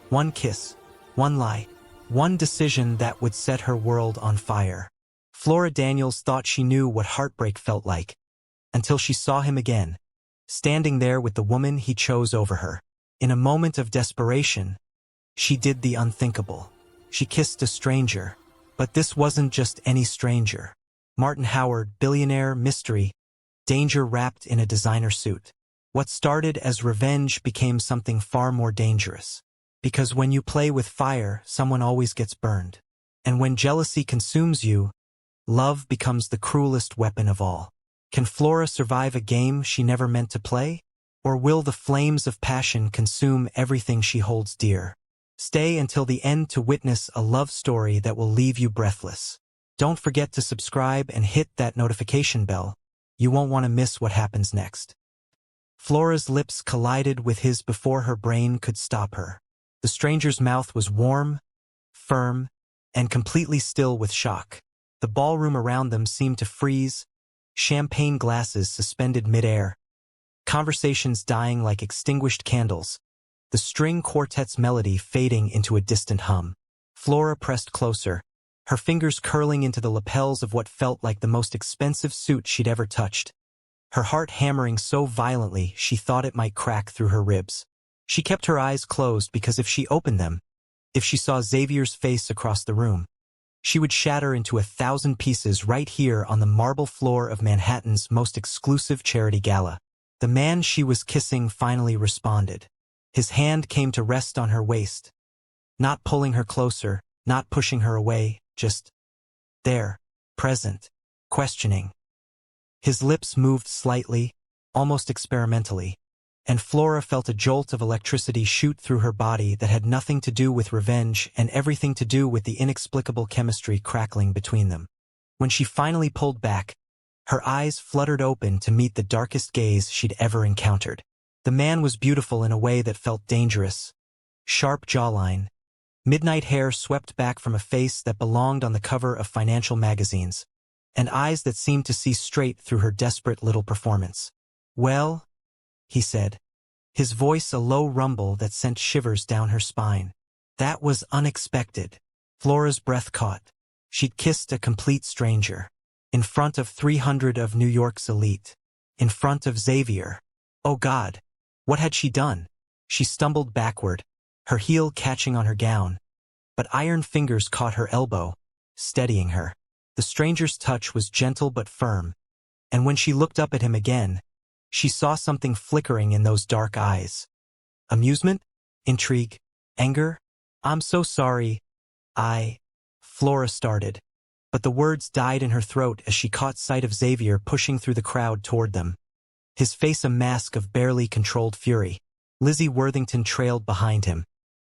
One kiss, one lie, one decision that would set her world on fire. Flora Daniels thought she knew what heartbreak felt like, until she saw him again, standing there with the woman he chose over her. In a moment of desperation, she did the unthinkable. She kissed a stranger. But this wasn't just any stranger. Martin Howard, billionaire, mystery, danger wrapped in a designer suit. What started as revenge became something far more dangerous. Because when you play with fire, someone always gets burned. And when jealousy consumes you, love becomes the cruelest weapon of all. Can Flora survive a game she never meant to play? Or will the flames of passion consume everything she holds dear? Stay until the end to witness a love story that will leave you breathless. Don't forget to subscribe and hit that notification bell. You won't want to miss what happens next. Flora's lips collided with his before her brain could stop her. The stranger's mouth was warm, firm, and completely still with shock. The ballroom around them seemed to freeze, champagne glasses suspended midair, conversations dying like extinguished candles, the string quartet's melody fading into a distant hum. Flora pressed closer, her fingers curling into the lapels of what felt like the most expensive suit she'd ever touched. Her heart hammering so violently she thought it might crack through her ribs. She kept her eyes closed because if she opened them, if she saw Xavier's face across the room, she would shatter into 1,000 pieces right here on the marble floor of Manhattan's most exclusive charity gala. The man she was kissing finally responded. His hand came to rest on her waist, not pulling her closer, not pushing her away, just there, present, questioning. His lips moved slightly, almost experimentally, and Flora felt a jolt of electricity shoot through her body that had nothing to do with revenge and everything to do with the inexplicable chemistry crackling between them. When she finally pulled back, her eyes fluttered open to meet the darkest gaze she'd ever encountered. The man was beautiful in a way that felt dangerous. Sharp jawline, midnight hair swept back from a face that belonged on the cover of financial magazines, and eyes that seemed to see straight through her desperate little performance. "Well," he said, his voice a low rumble that sent shivers down her spine. That was unexpected. Flora's breath caught. She'd kissed a complete stranger. In front of 300 of New York's elite. In front of Xavier. Oh God! What had she done? She stumbled backward, her heel catching on her gown. But iron fingers caught her elbow, steadying her. The stranger's touch was gentle but firm, and when she looked up at him again, she saw something flickering in those dark eyes. Amusement? Intrigue? Anger? "I'm so sorry. Flora started. But the words died in her throat as she caught sight of Xavier pushing through the crowd toward them. His face a mask of barely controlled fury. Lizzie Worthington trailed behind him.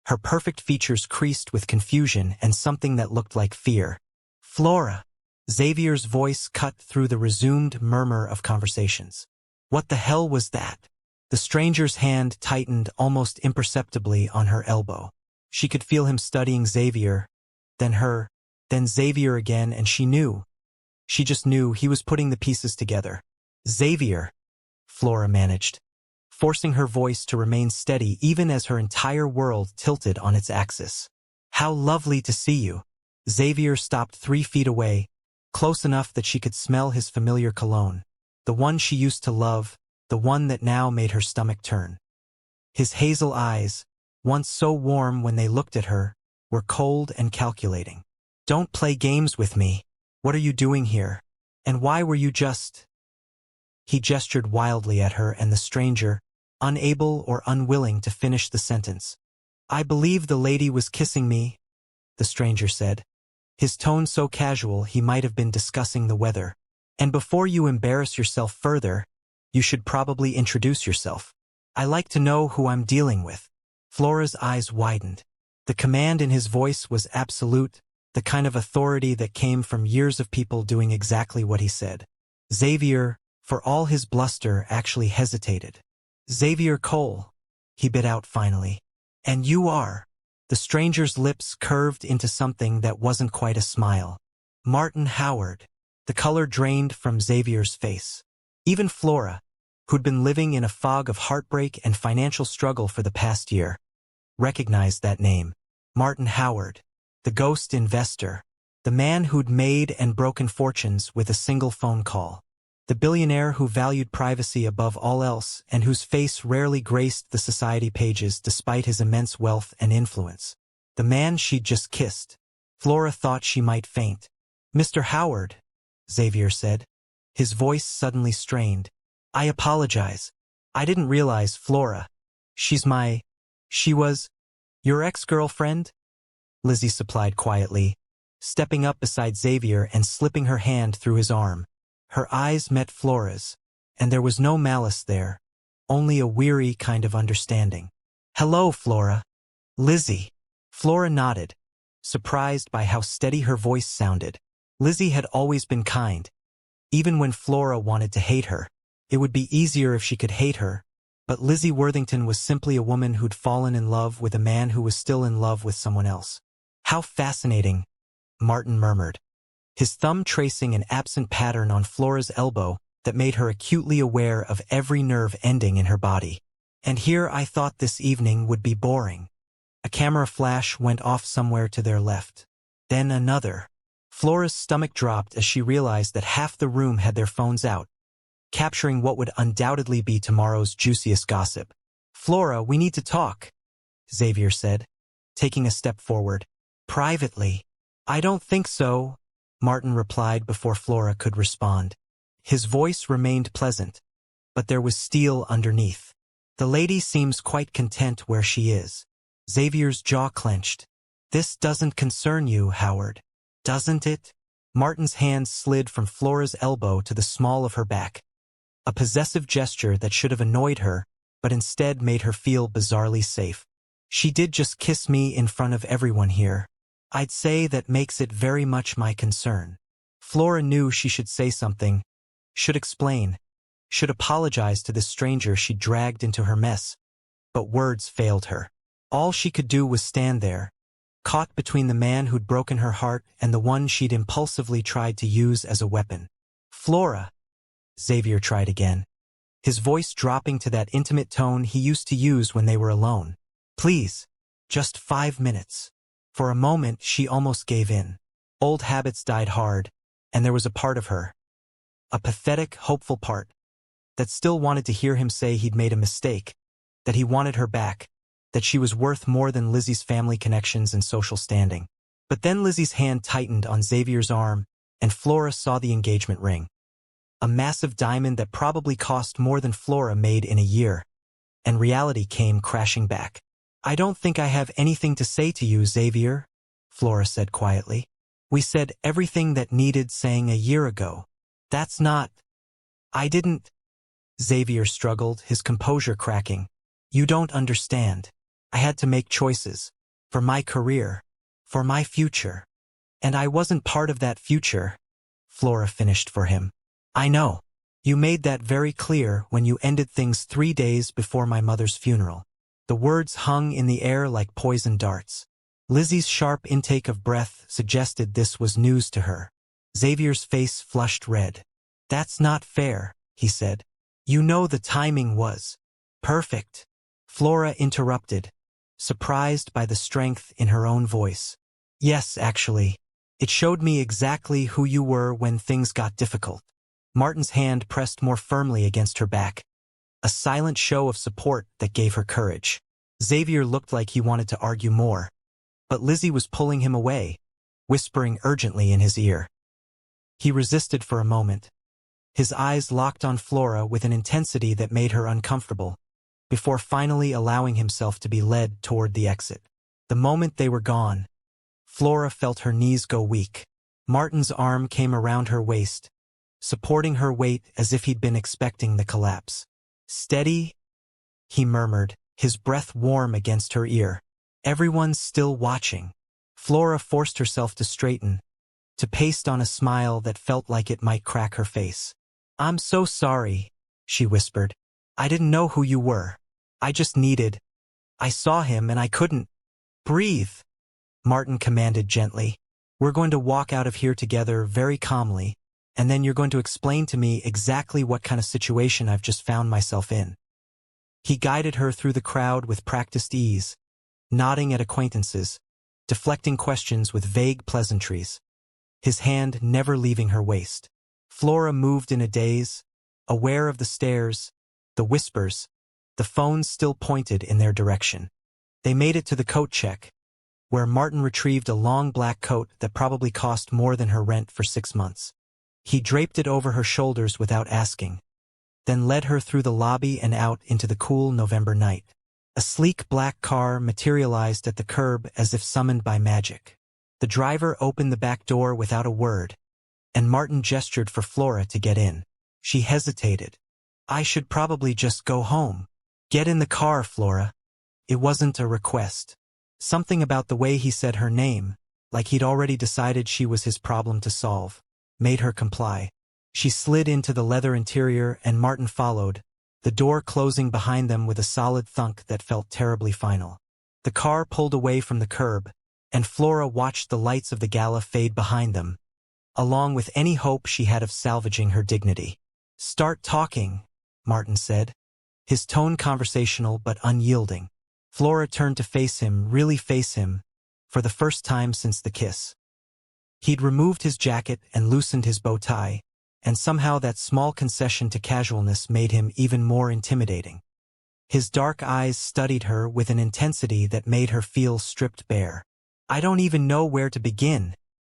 Her perfect features creased with confusion and something that looked like fear. "Flora!" Xavier's voice cut through the resumed murmur of conversations. What the hell was that? The stranger's hand tightened almost imperceptibly on her elbow. She could feel him studying Xavier, then her, then Xavier again, and she knew. She just knew he was putting the pieces together. "Xavier," Flora managed, forcing her voice to remain steady even as her entire world tilted on its axis. "How lovely to see you." Xavier stopped 3 feet away, close enough that she could smell his familiar cologne. The one she used to love, the one that now made her stomach turn. His hazel eyes, once so warm when they looked at her, were cold and calculating. "Don't play games with me. What are you doing here? And why were you just—" He gestured wildly at her and the stranger, unable or unwilling to finish the sentence. "I believe the lady was kissing me," the stranger said, his tone so casual he might have been discussing the weather. "And before you embarrass yourself further, you should probably introduce yourself. I like to know who I'm dealing with." Flora's eyes widened. The command in his voice was absolute, the kind of authority that came from years of people doing exactly what he said. Xavier, for all his bluster, actually hesitated. "Xavier Cole," he bit out finally. "And you are—" The stranger's lips curved into something that wasn't quite a smile. "Martin Howard." The color drained from Xavier's face. Even Flora, who'd been living in a fog of heartbreak and financial struggle for the past year, recognized that name. Martin Howard, the ghost investor, the man who'd made and broken fortunes with a single phone call. The billionaire who valued privacy above all else and whose face rarely graced the society pages despite his immense wealth and influence. The man she'd just kissed. Flora thought she might faint. "Mr. Howard," Xavier said. His voice suddenly strained. "I apologize. I didn't realize, Flora. She was your ex-girlfriend?" Lizzie supplied quietly, stepping up beside Xavier and slipping her hand through his arm. Her eyes met Flora's, and there was no malice there, only a weary kind of understanding. "Hello, Flora." "Lizzie." Flora nodded, surprised by how steady her voice sounded. Lizzie had always been kind, even when Flora wanted to hate her. It would be easier if she could hate her, but Lizzie Worthington was simply a woman who'd fallen in love with a man who was still in love with someone else. "How fascinating," Martin murmured, his thumb tracing an absent pattern on Flora's elbow that made her acutely aware of every nerve ending in her body. "And here I thought this evening would be boring." A camera flash went off somewhere to their left. Then another. Flora's stomach dropped as she realized that half the room had their phones out, capturing what would undoubtedly be tomorrow's juiciest gossip. "Flora, we need to talk," Xavier said, taking a step forward. "Privately." "I don't think so," Martin replied before Flora could respond. His voice remained pleasant, but there was steel underneath. "The lady seems quite content where she is." Xavier's jaw clenched. "This doesn't concern you, Howard, doesn't it?" Martin's hand slid from Flora's elbow to the small of her back. A possessive gesture that should have annoyed her, but instead made her feel bizarrely safe. "She did just kiss me in front of everyone here. I'd say that makes it very much my concern." Flora knew she should say something, should explain, should apologize to this stranger she dragged into her mess, but words failed her. All she could do was stand there, caught between the man who'd broken her heart and the one she'd impulsively tried to use as a weapon. "Flora," Xavier tried again, his voice dropping to that intimate tone he used to use when they were alone. "Please, just 5 minutes." For a moment she almost gave in. Old habits died hard, and there was a part of her, a pathetic, hopeful part, that still wanted to hear him say he'd made a mistake, that he wanted her back, that she was worth more than Lizzie's family connections and social standing. But then Lizzie's hand tightened on Xavier's arm, and Flora saw the engagement ring. A massive diamond that probably cost more than Flora made in a year, and reality came crashing back. "I don't think I have anything to say to you, Xavier," Flora said quietly. "We said everything that needed saying a year ago. That's not—" "I didn't—" Xavier struggled, his composure cracking. "You don't understand. I had to make choices. For my career. For my future. And I wasn't part of that future," Flora finished for him. "I know. You made that very clear when you ended things 3 days before my mother's funeral." The words hung in the air like poisoned darts. Lizzie's sharp intake of breath suggested this was news to her. Xavier's face flushed red. "That's not fair," he said. "You know the timing was perfect." Flora interrupted, surprised by the strength in her own voice. "Yes, actually. It showed me exactly who you were when things got difficult." Martin's hand pressed more firmly against her back, a silent show of support that gave her courage. Xavier looked like he wanted to argue more, but Lizzie was pulling him away, whispering urgently in his ear. He resisted for a moment, his eyes locked on Flora with an intensity that made her uncomfortable, before finally allowing himself to be led toward the exit. The moment they were gone, Flora felt her knees go weak. Martin's arm came around her waist, supporting her weight as if he'd been expecting the collapse. "Steady," he murmured, his breath warm against her ear. "Everyone's still watching." Flora forced herself to straighten, to paste on a smile that felt like it might crack her face. "I'm so sorry," she whispered. "I didn't know who you were. I saw him and I couldn't breathe." Martin commanded gently. "We're going to walk out of here together very calmly, and then you're going to explain to me exactly what kind of situation I've just found myself in." He guided her through the crowd with practiced ease, nodding at acquaintances, deflecting questions with vague pleasantries, his hand never leaving her waist. Flora moved in a daze, aware of the stares, the whispers, the phones still pointed in their direction. They made it to the coat check, where Martin retrieved a long black coat that probably cost more than her rent for 6 months. He draped it over her shoulders without asking, then led her through the lobby and out into the cool November night. A sleek black car materialized at the curb as if summoned by magic. The driver opened the back door without a word, and Martin gestured for Flora to get in. She hesitated. "I should probably just go home." "Get in the car, Flora." It wasn't a request. Something about the way he said her name, like he'd already decided she was his problem to solve, made her comply. She slid into the leather interior and Martin followed, the door closing behind them with a solid thunk that felt terribly final. The car pulled away from the curb, and Flora watched the lights of the gala fade behind them, along with any hope she had of salvaging her dignity. "Start talking," Martin said, his tone conversational but unyielding. Flora turned to face him, really face him, for the first time since the kiss. He'd removed his jacket and loosened his bow tie, and somehow that small concession to casualness made him even more intimidating. His dark eyes studied her with an intensity that made her feel stripped bare. "I don't even know where to begin,"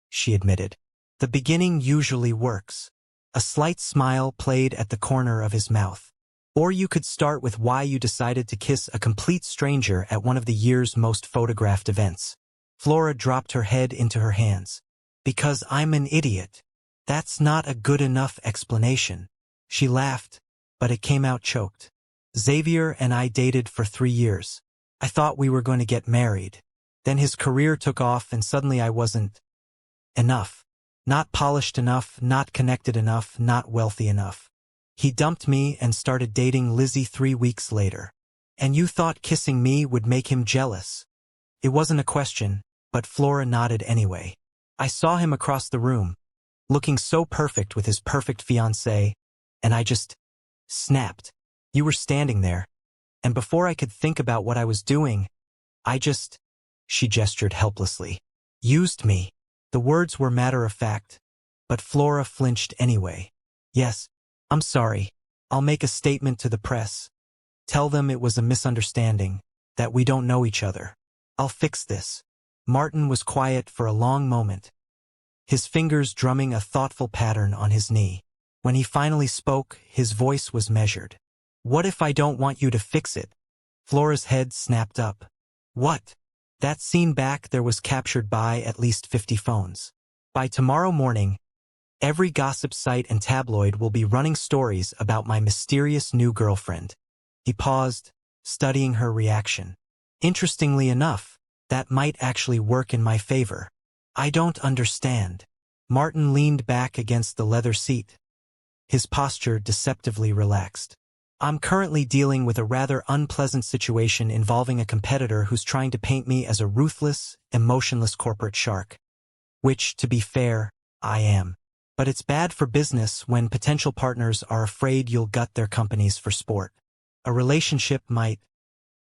she admitted. "The beginning usually works." A slight smile played at the corner of his mouth. "Or you could start with why you decided to kiss a complete stranger at one of the year's most photographed events." Flora dropped her head into her hands. "Because I'm an idiot." "That's not a good enough explanation." She laughed, but it came out choked. "Xavier and I dated for 3 years. I thought we were going to get married. Then his career took off and suddenly I wasn't enough. Not polished enough, not connected enough, not wealthy enough. He dumped me and started dating Lizzie 3 weeks later. And you thought kissing me would make him jealous." It wasn't a question, but Flora nodded anyway. "I saw him across the room, looking so perfect with his perfect fiancée, and I just snapped. You were standing there, and before I could think about what I was doing, I just—" she gestured helplessly. "Used me." The words were matter-of-fact, but Flora flinched anyway. "Yes, I'm sorry. I'll make a statement to the press. Tell them it was a misunderstanding, that we don't know each other. I'll fix this." Martin was quiet for a long moment, his fingers drumming a thoughtful pattern on his knee. When he finally spoke, his voice was measured. "What if I don't want you to fix it?" Flora's head snapped up. "What?" That scene back there was captured by at least 50 phones. "By tomorrow morning, every gossip site and tabloid will be running stories about my mysterious new girlfriend." He paused, studying her reaction. "Interestingly enough, that might actually work in my favor." "I don't understand." Martin leaned back against the leather seat, his posture deceptively relaxed. "I'm currently dealing with a rather unpleasant situation involving a competitor who's trying to paint me as a ruthless, emotionless corporate shark. Which, to be fair, I am. But it's bad for business when potential partners are afraid you'll gut their companies for sport. A relationship might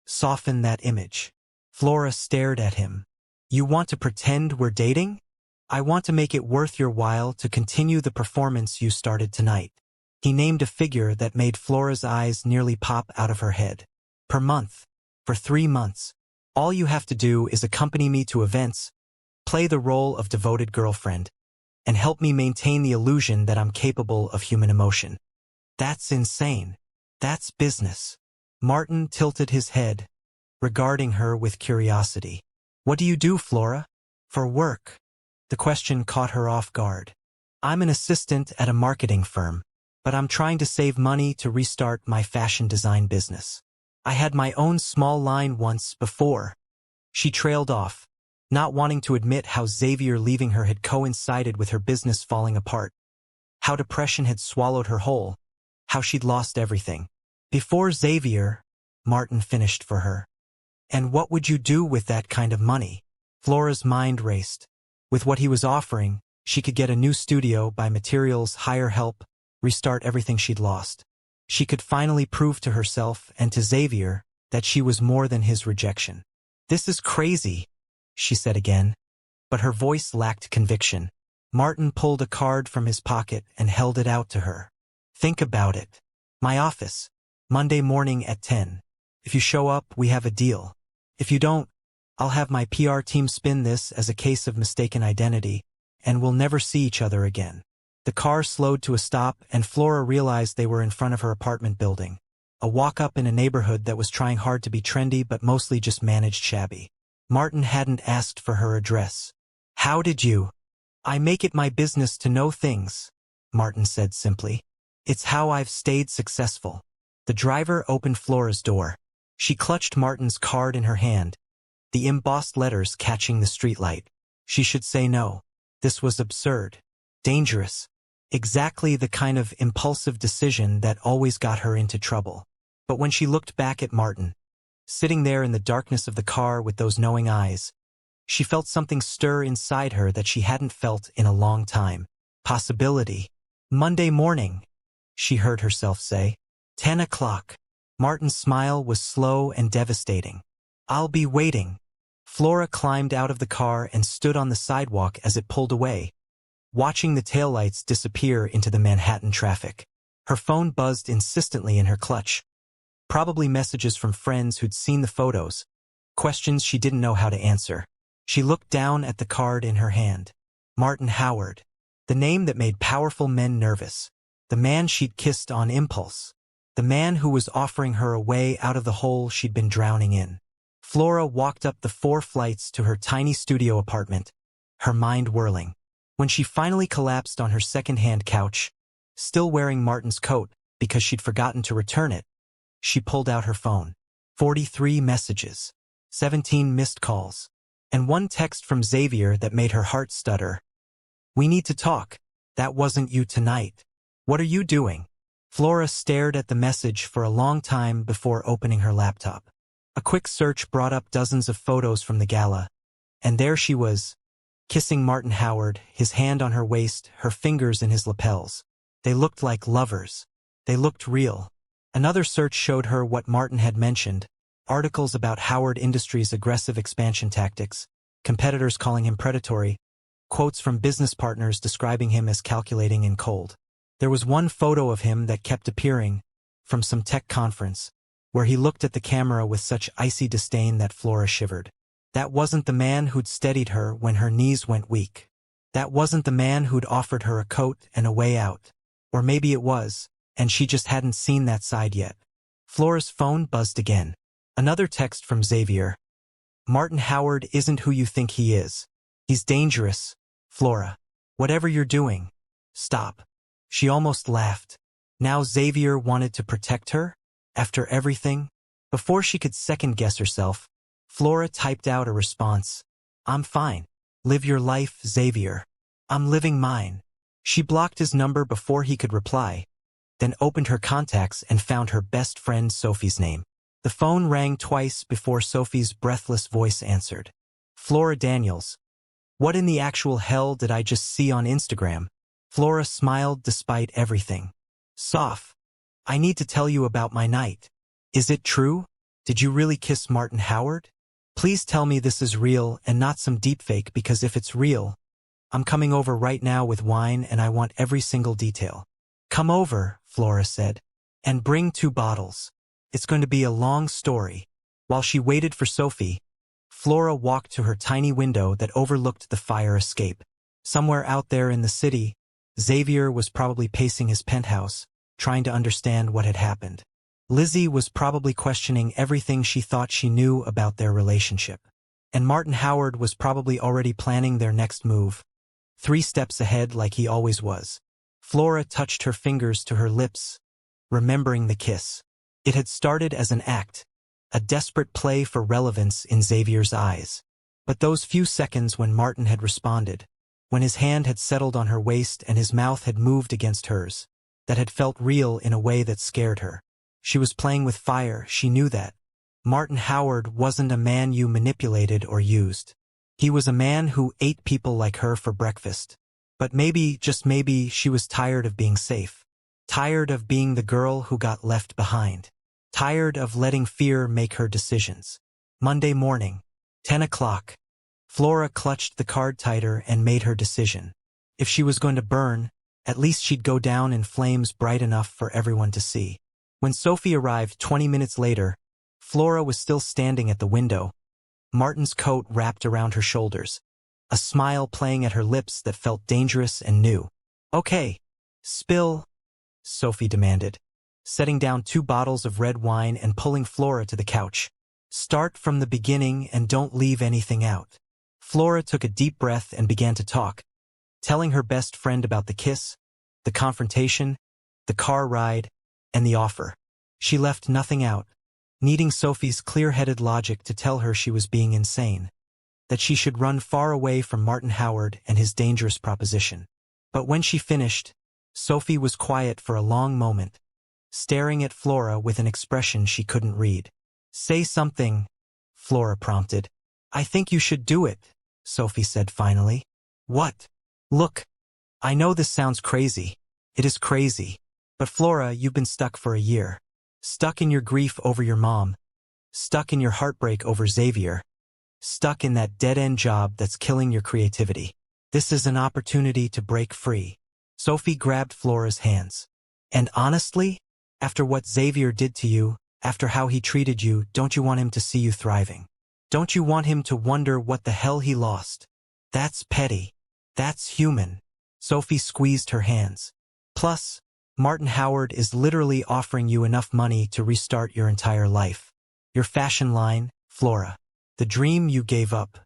soften that image." Flora stared at him. "You want to pretend we're dating? I want to make it worth your while to continue the performance you started tonight." He named a figure that made Flora's eyes nearly pop out of her head. "Per month. For 3 months. All you have to do is accompany me to events, play the role of devoted girlfriend, and help me maintain the illusion that I'm capable of human emotion." "That's insane. That's business." Martin tilted his head, regarding her with curiosity. "What do you do, Flora?" "For work." The question caught her off guard. "I'm an assistant at a marketing firm, but I'm trying to save money to restart my fashion design business. I had my own small line once before." She trailed off, not wanting to admit how Xavier leaving her had coincided with her business falling apart, how depression had swallowed her whole, how she'd lost everything. "Before Xavier," Martin finished for her. "And what would you do with that kind of money?" Flora's mind raced. With what he was offering, she could get a new studio, buy materials, hire help, restart everything she'd lost. She could finally prove to herself and to Xavier that she was more than his rejection. "This is crazy," she said again, but her voice lacked conviction. Martin pulled a card from his pocket and held it out to her. "Think about it. My office. Monday morning at 10. If you show up, we have a deal. If you don't, I'll have my PR team spin this as a case of mistaken identity, and we'll never see each other again." The car slowed to a stop, and Flora realized they were in front of her apartment building. A walk-up in a neighborhood that was trying hard to be trendy but mostly just managed shabby. Martin hadn't asked for her address. "How did you?" "I make it my business to know things," Martin said simply. "It's how I've stayed successful." The driver opened Flora's door. She clutched Martin's card in her hand, the embossed letters catching the streetlight. She should say no. This was absurd. Dangerous. Exactly the kind of impulsive decision that always got her into trouble. But when she looked back at Martin, sitting there in the darkness of the car with those knowing eyes, she felt something stir inside her that she hadn't felt in a long time. Possibility. "Monday morning," she heard herself say. 10 o'clock. Martin's smile was slow and devastating. "I'll be waiting." Flora climbed out of the car and stood on the sidewalk as it pulled away, watching the taillights disappear into the Manhattan traffic. Her phone buzzed insistently in her clutch. Probably messages from friends who'd seen the photos, questions she didn't know how to answer. She looked down at the card in her hand. Martin Howard. The name that made powerful men nervous. The man she'd kissed on impulse. The man who was offering her a way out of the hole she'd been drowning in. Flora walked up the 4 flights to her tiny studio apartment, her mind whirling. When she finally collapsed on her second-hand couch, still wearing Martin's coat because she'd forgotten to return it, she pulled out her phone. 43 messages, 17 missed calls, and one text from Xavier that made her heart stutter. "We need to talk. That wasn't you tonight. What are you doing?" Flora stared at the message for a long time before opening her laptop. A quick search brought up dozens of photos from the gala, and there she was, kissing Martin Howard, his hand on her waist, her fingers in his lapels. They looked like lovers. They looked real. Another search showed her what Martin had mentioned, articles about Howard Industries' aggressive expansion tactics, competitors calling him predatory, quotes from business partners describing him as calculating and cold. There was one photo of him that kept appearing, from some tech conference, where he looked at the camera with such icy disdain that Flora shivered. That wasn't the man who'd steadied her when her knees went weak. That wasn't the man who'd offered her a coat and a way out. Or maybe it was, and she just hadn't seen that side yet. Flora's phone buzzed again. Another text from Xavier. "Martin Howard isn't who you think he is. He's dangerous, Flora. Whatever you're doing, stop." She almost laughed. Now Xavier wanted to protect her? After everything? Before she could second-guess herself, Flora typed out a response. "I'm fine. Live your life, Xavier. I'm living mine." She blocked his number before he could reply, then opened her contacts and found her best friend Sophie's name. The phone rang twice before Sophie's breathless voice answered. "Flora Daniels. What in the actual hell did I just see on Instagram?" Flora smiled despite everything. "Soph, I need to tell you about my night. Is it true? Did you really kiss Martin Howard? Please tell me this is real and not some deepfake, because if it's real, I'm coming over right now with wine and I want every single detail." "Come over," Flora said, "and bring 2 bottles. It's going to be a long story." While she waited for Sophie, Flora walked to her tiny window that overlooked the fire escape. Somewhere out there in the city, Xavier was probably pacing his penthouse, trying to understand what had happened. Lizzie was probably questioning everything she thought she knew about their relationship. And Martin Howard was probably already planning their next move, 3 steps ahead like he always was. Flora touched her fingers to her lips, remembering the kiss. It had started as an act, a desperate play for relevance in Xavier's eyes. But those few seconds when Martin had responded, when his hand had settled on her waist and his mouth had moved against hers, that had felt real in a way that scared her. She was playing with fire, she knew that. Martin Howard wasn't a man you manipulated or used. He was a man who ate people like her for breakfast. But maybe, just maybe, she was tired of being safe. Tired of being the girl who got left behind. Tired of letting fear make her decisions. Monday morning. 10 o'clock. Flora clutched the card tighter and made her decision. If she was going to burn, at least she'd go down in flames bright enough for everyone to see. When Sophie arrived 20 minutes later, Flora was still standing at the window, Martin's coat wrapped around her shoulders, a smile playing at her lips that felt dangerous and new. "Okay, spill," Sophie demanded, setting down 2 bottles of red wine and pulling Flora to the couch. "Start from the beginning and don't leave anything out." Flora took a deep breath and began to talk, telling her best friend about the kiss, the confrontation, the car ride, and the offer. She left nothing out, needing Sophie's clear-headed logic to tell her she was being insane, that she should run far away from Martin Howard and his dangerous proposition. But when she finished, Sophie was quiet for a long moment, staring at Flora with an expression she couldn't read. "Say something," Flora prompted. "I think you should do it," Sophie said finally. "What?" "Look, I know this sounds crazy. It is crazy. But Flora, you've been stuck for a year. Stuck in your grief over your mom. Stuck in your heartbreak over Xavier. Stuck in that dead-end job that's killing your creativity. This is an opportunity to break free." Sophie grabbed Flora's hands. "And honestly, after what Xavier did to you, after how he treated you, don't you want him to see you thriving? Don't you want him to wonder what the hell he lost? That's petty. That's human." Sophie squeezed her hands. "Plus, Martin Howard is literally offering you enough money to restart your entire life. Your fashion line, Flora. The dream you gave up.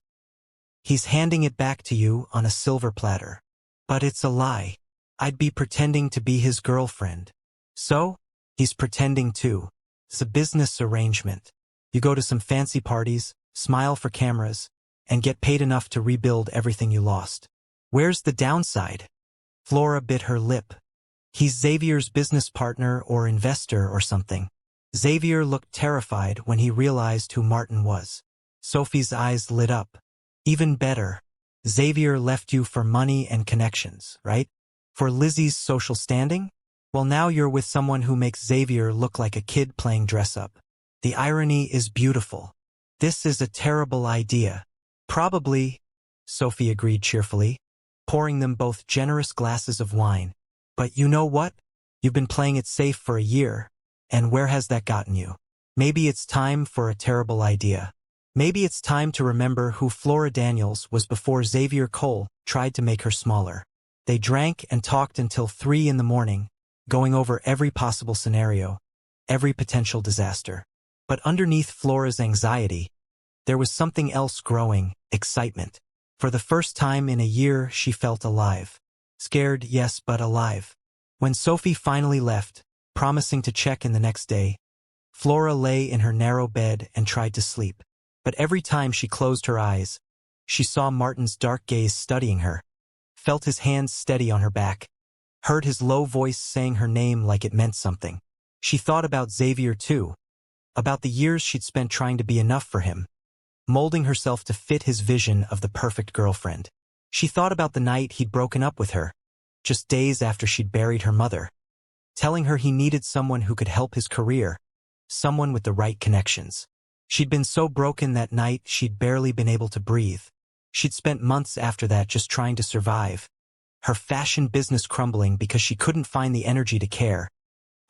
He's handing it back to you on a silver platter. But it's a lie. I'd be pretending to be his girlfriend. So, he's pretending too. It's a business arrangement. You go to some fancy parties, smile for cameras, and get paid enough to rebuild everything you lost. Where's the downside?" Flora bit her lip. "He's Xavier's business partner or investor or something." Xavier looked terrified when he realized who Martin was. Sophie's eyes lit up. "Even better. Xavier left you for money and connections, right? For Lizzie's social standing? Well, now you're with someone who makes Xavier look like a kid playing dress-up. The irony is beautiful. This is a terrible idea." "Probably," Sophie agreed cheerfully, pouring them both generous glasses of wine. "But you know what? You've been playing it safe for a year, and where has that gotten you? Maybe it's time for a terrible idea. Maybe it's time to remember who Flora Daniels was before Xavier Cole tried to make her smaller." They drank and talked until 3 in the morning, going over every possible scenario, every potential disaster. But underneath Flora's anxiety, there was something else growing: excitement. For the first time in a year, she felt alive. Scared, yes, but alive. When Sophie finally left, promising to check in the next day, Flora lay in her narrow bed and tried to sleep. But every time she closed her eyes, she saw Martin's dark gaze studying her, felt his hands steady on her back, heard his low voice saying her name like it meant something. She thought about Xavier too, about the years she'd spent trying to be enough for him, molding herself to fit his vision of the perfect girlfriend. She thought about the night he'd broken up with her, just days after she'd buried her mother, telling her he needed someone who could help his career, someone with the right connections. She'd been so broken that night she'd barely been able to breathe. She'd spent months after that just trying to survive, her fashion business crumbling because she couldn't find the energy to care,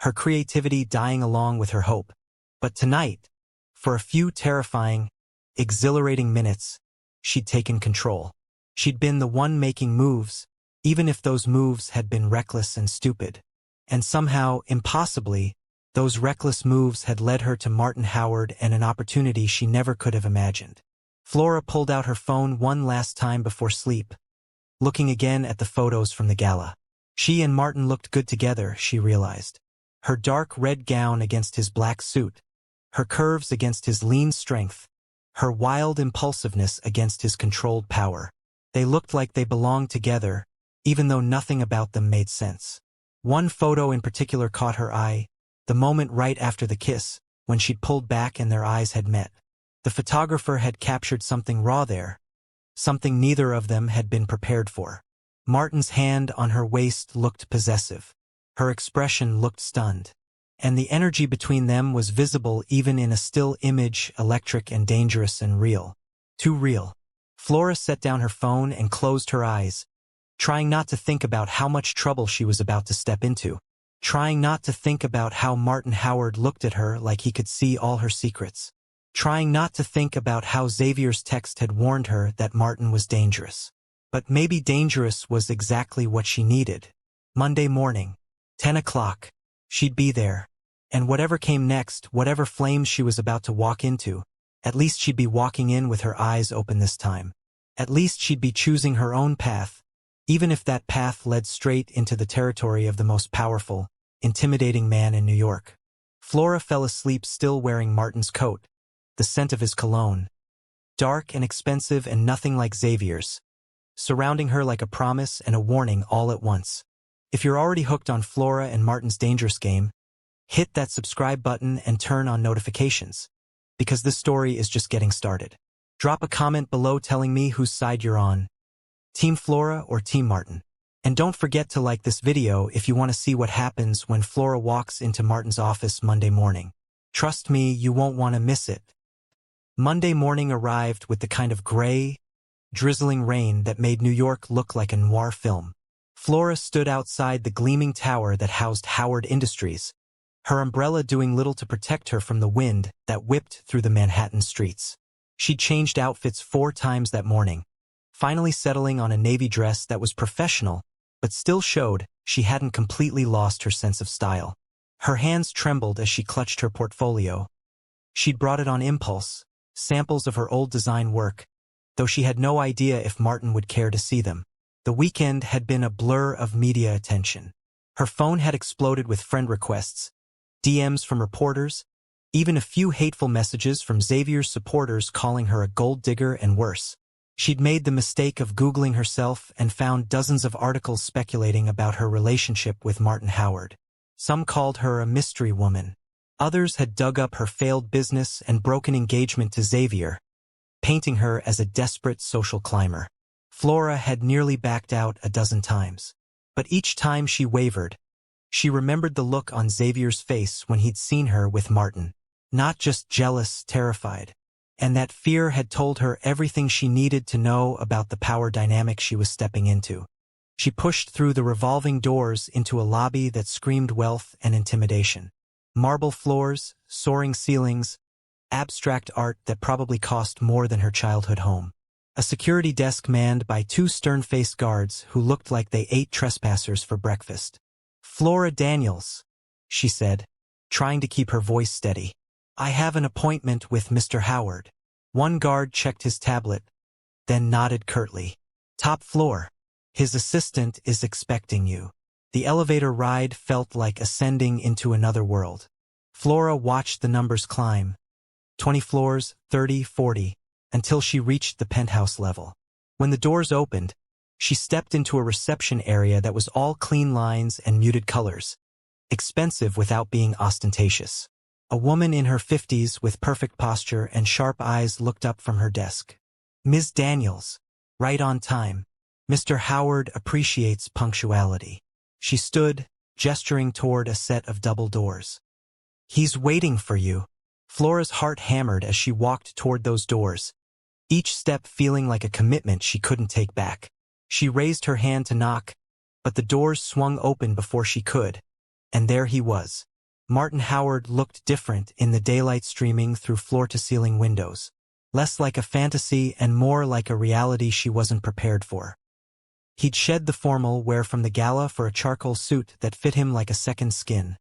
her creativity dying along with her hope. But tonight, for a few terrifying, exhilarating minutes, she'd taken control. She'd been the one making moves, even if those moves had been reckless and stupid. And somehow, impossibly, those reckless moves had led her to Martin Howard and an opportunity she never could have imagined. Flora pulled out her phone one last time before sleep, looking again at the photos from the gala. She and Martin looked good together, she realized. Her dark red gown against his black suit, her curves against his lean strength, her wild impulsiveness against his controlled power. They looked like they belonged together, even though nothing about them made sense. One photo in particular caught her eye, the moment right after the kiss, when she'd pulled back and their eyes had met. The photographer had captured something raw there, something neither of them had been prepared for. Martin's hand on her waist looked possessive. Her expression looked stunned. And the energy between them was visible even in a still image, electric and dangerous and real. Too real. Flora set down her phone and closed her eyes, trying not to think about how much trouble she was about to step into, trying not to think about how Martin Howard looked at her like he could see all her secrets, trying not to think about how Xavier's text had warned her that Martin was dangerous. But maybe dangerous was exactly what she needed. Monday morning, 10 o'clock. She'd be there. And whatever came next, whatever flames she was about to walk into, at least she'd be walking in with her eyes open this time. At least she'd be choosing her own path, even if that path led straight into the territory of the most powerful, intimidating man in New York. Flora fell asleep still wearing Martin's coat, the scent of his cologne. Dark and expensive and nothing like Xavier's, surrounding her like a promise and a warning all at once. If you're already hooked on Flora and Martin's dangerous game, hit that subscribe button and turn on notifications, because this story is just getting started. Drop a comment below telling me whose side you're on, Team Flora or Team Martin. And don't forget to like this video if you want to see what happens when Flora walks into Martin's office Monday morning. Trust me, you won't want to miss it. Monday morning arrived with the kind of gray, drizzling rain that made New York look like a noir film. Flora stood outside the gleaming tower that housed Howard Industries, her umbrella doing little to protect her from the wind that whipped through the Manhattan streets. She'd changed outfits 4 times that morning, finally settling on a navy dress that was professional, but still showed she hadn't completely lost her sense of style. Her hands trembled as she clutched her portfolio. She'd brought it on impulse, samples of her old design work, though she had no idea if Martin would care to see them. The weekend had been a blur of media attention. Her phone had exploded with friend requests, DMs from reporters, even a few hateful messages from Xavier's supporters calling her a gold digger and worse. She'd made the mistake of Googling herself and found dozens of articles speculating about her relationship with Martin Howard. Some called her a mystery woman. Others had dug up her failed business and broken engagement to Xavier, painting her as a desperate social climber. Flora had nearly backed out a dozen times. But each time she wavered, she remembered the look on Xavier's face when he'd seen her with Martin. Not just jealous, terrified. And that fear had told her everything she needed to know about the power dynamic she was stepping into. She pushed through the revolving doors into a lobby that screamed wealth and intimidation. Marble floors, soaring ceilings, abstract art that probably cost more than her childhood home. A security desk manned by 2 stern-faced guards who looked like they ate trespassers for breakfast. "Flora Daniels," she said, trying to keep her voice steady. "I have an appointment with Mr. Howard." One guard checked his tablet, then nodded curtly. "Top floor. His assistant is expecting you." The elevator ride felt like ascending into another world. Flora watched the numbers climb. 20 floors, 30, 40, until she reached the penthouse level. When the doors opened, she stepped into a reception area that was all clean lines and muted colors, expensive without being ostentatious. A woman in her 50s with perfect posture and sharp eyes looked up from her desk. "Ms. Daniels, right on time. Mr. Howard appreciates punctuality." She stood, gesturing toward a set of double doors. "He's waiting for you." Flora's heart hammered as she walked toward those doors, each step feeling like a commitment she couldn't take back. She raised her hand to knock, but the doors swung open before she could, and there he was. Martin Howard looked different in the daylight streaming through floor-to-ceiling windows, less like a fantasy and more like a reality she wasn't prepared for. He'd shed the formal wear from the gala for a charcoal suit that fit him like a second skin.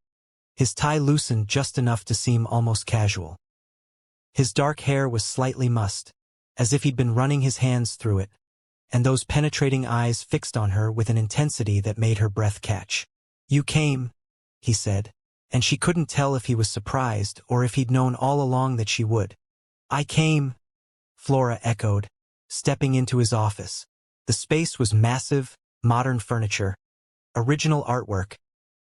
His tie loosened just enough to seem almost casual. His dark hair was slightly mussed, as if he'd been running his hands through it, and those penetrating eyes fixed on her with an intensity that made her breath catch. "You came," he said, and she couldn't tell if he was surprised or if he'd known all along that she would. "I came," Flora echoed, stepping into his office. The space was massive, modern furniture, original artwork,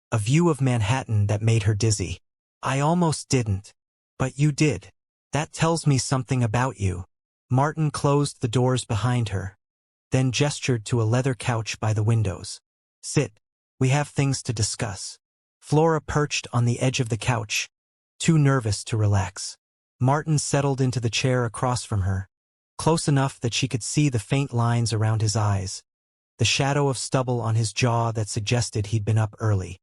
a view of Manhattan that made her dizzy. "I almost didn't. But you did. That tells me something about you." Martin closed the doors behind her, then gestured to a leather couch by the windows. "Sit. We have things to discuss." Flora perched on the edge of the couch, too nervous to relax. Martin settled into the chair across from her, close enough that she could see the faint lines around his eyes, the shadow of stubble on his jaw that suggested he'd been up early.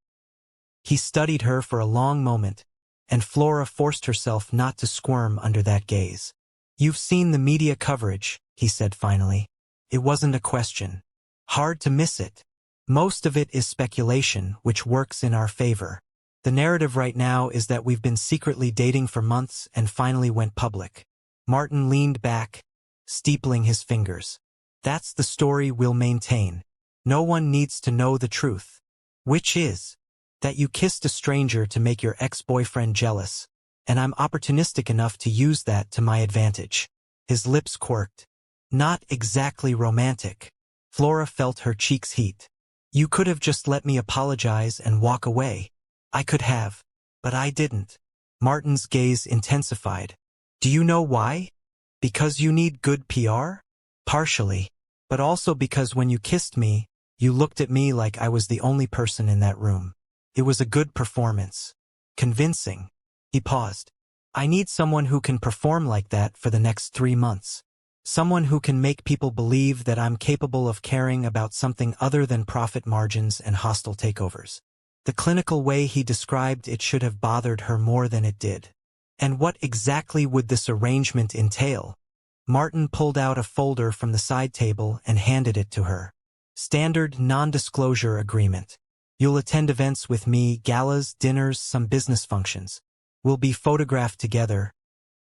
He studied her for a long moment, and Flora forced herself not to squirm under that gaze. "You've seen the media coverage," he said finally. It wasn't a question. Hard to miss it. Most of it is speculation, which works in our favor. The narrative right now is that we've been secretly dating for months and finally went public. Martin leaned back, steepling his fingers. "That's the story we'll maintain. No one needs to know the truth." "Which is?" "That you kissed a stranger to make your ex-boyfriend jealous, and I'm opportunistic enough to use that to my advantage." His lips quirked. "Not exactly romantic." Flora felt her cheeks heat. "You could have just let me apologize and walk away." "I could have, but I didn't." Martin's gaze intensified. "Do you know why? Because you need good PR?" "Partially, but also because when you kissed me, you looked at me like I was the only person in that room. It was a good performance. Convincing." He paused. "I need someone who can perform like that for the next 3 months. Someone who can make people believe that I'm capable of caring about something other than profit margins and hostile takeovers." The clinical way he described it should have bothered her more than it did. "And what exactly would this arrangement entail?" Martin pulled out a folder from the side table and handed it to her. "Standard non-disclosure agreement. You'll attend events with me, galas, dinners, some business functions. We'll be photographed together,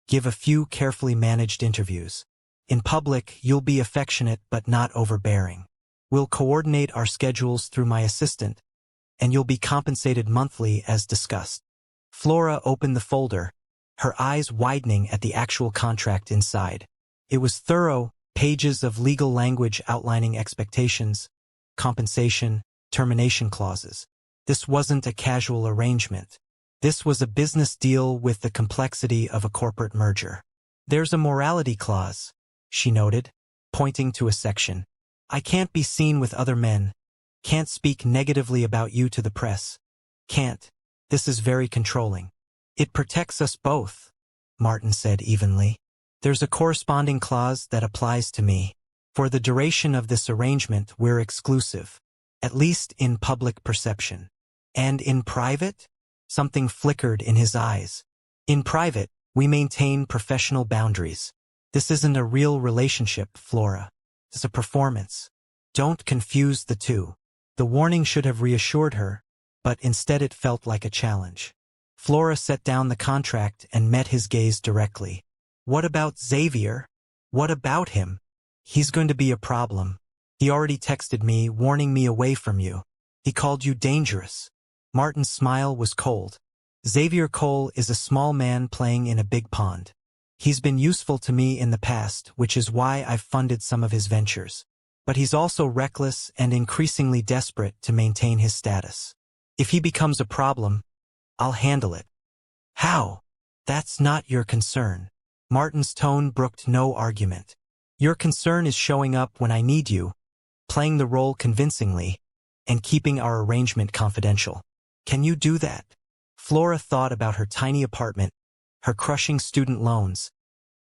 give a few carefully managed interviews. In public, you'll be affectionate but not overbearing. We'll coordinate our schedules through my assistant, and you'll be compensated monthly as discussed." Flora opened the folder, her eyes widening at the actual contract inside. It was thorough, pages of legal language outlining expectations, compensation, termination clauses. This wasn't a casual arrangement. This was a business deal with the complexity of a corporate merger. "There's a morality clause," she noted, pointing to a section. "I can't be seen with other men. Can't speak negatively about you to the press. Can't." "This is very controlling." "It protects us both," Martin said evenly. "There's a corresponding clause that applies to me. For the duration of this arrangement, we're exclusive. At least in public perception." "And in private?" Something flickered in his eyes. "In private, we maintain professional boundaries. This isn't a real relationship, Flora. It's a performance. Don't confuse the two." The warning should have reassured her, but instead it felt like a challenge. Flora set down the contract and met his gaze directly. "What about Xavier? What about him?" "He's going to be a problem. He already texted me, warning me away from you. He called you dangerous." Martin's smile was cold. "Xavier Cole is a small man playing in a big pond. He's been useful to me in the past, which is why I've funded some of his ventures. But he's also reckless and increasingly desperate to maintain his status. If he becomes a problem, I'll handle it." "How?" "That's not your concern." Martin's tone brooked no argument. "Your concern is showing up when I need you, playing the role convincingly, and keeping our arrangement confidential. Can you do that?" Flora thought about her tiny apartment, her crushing student loans,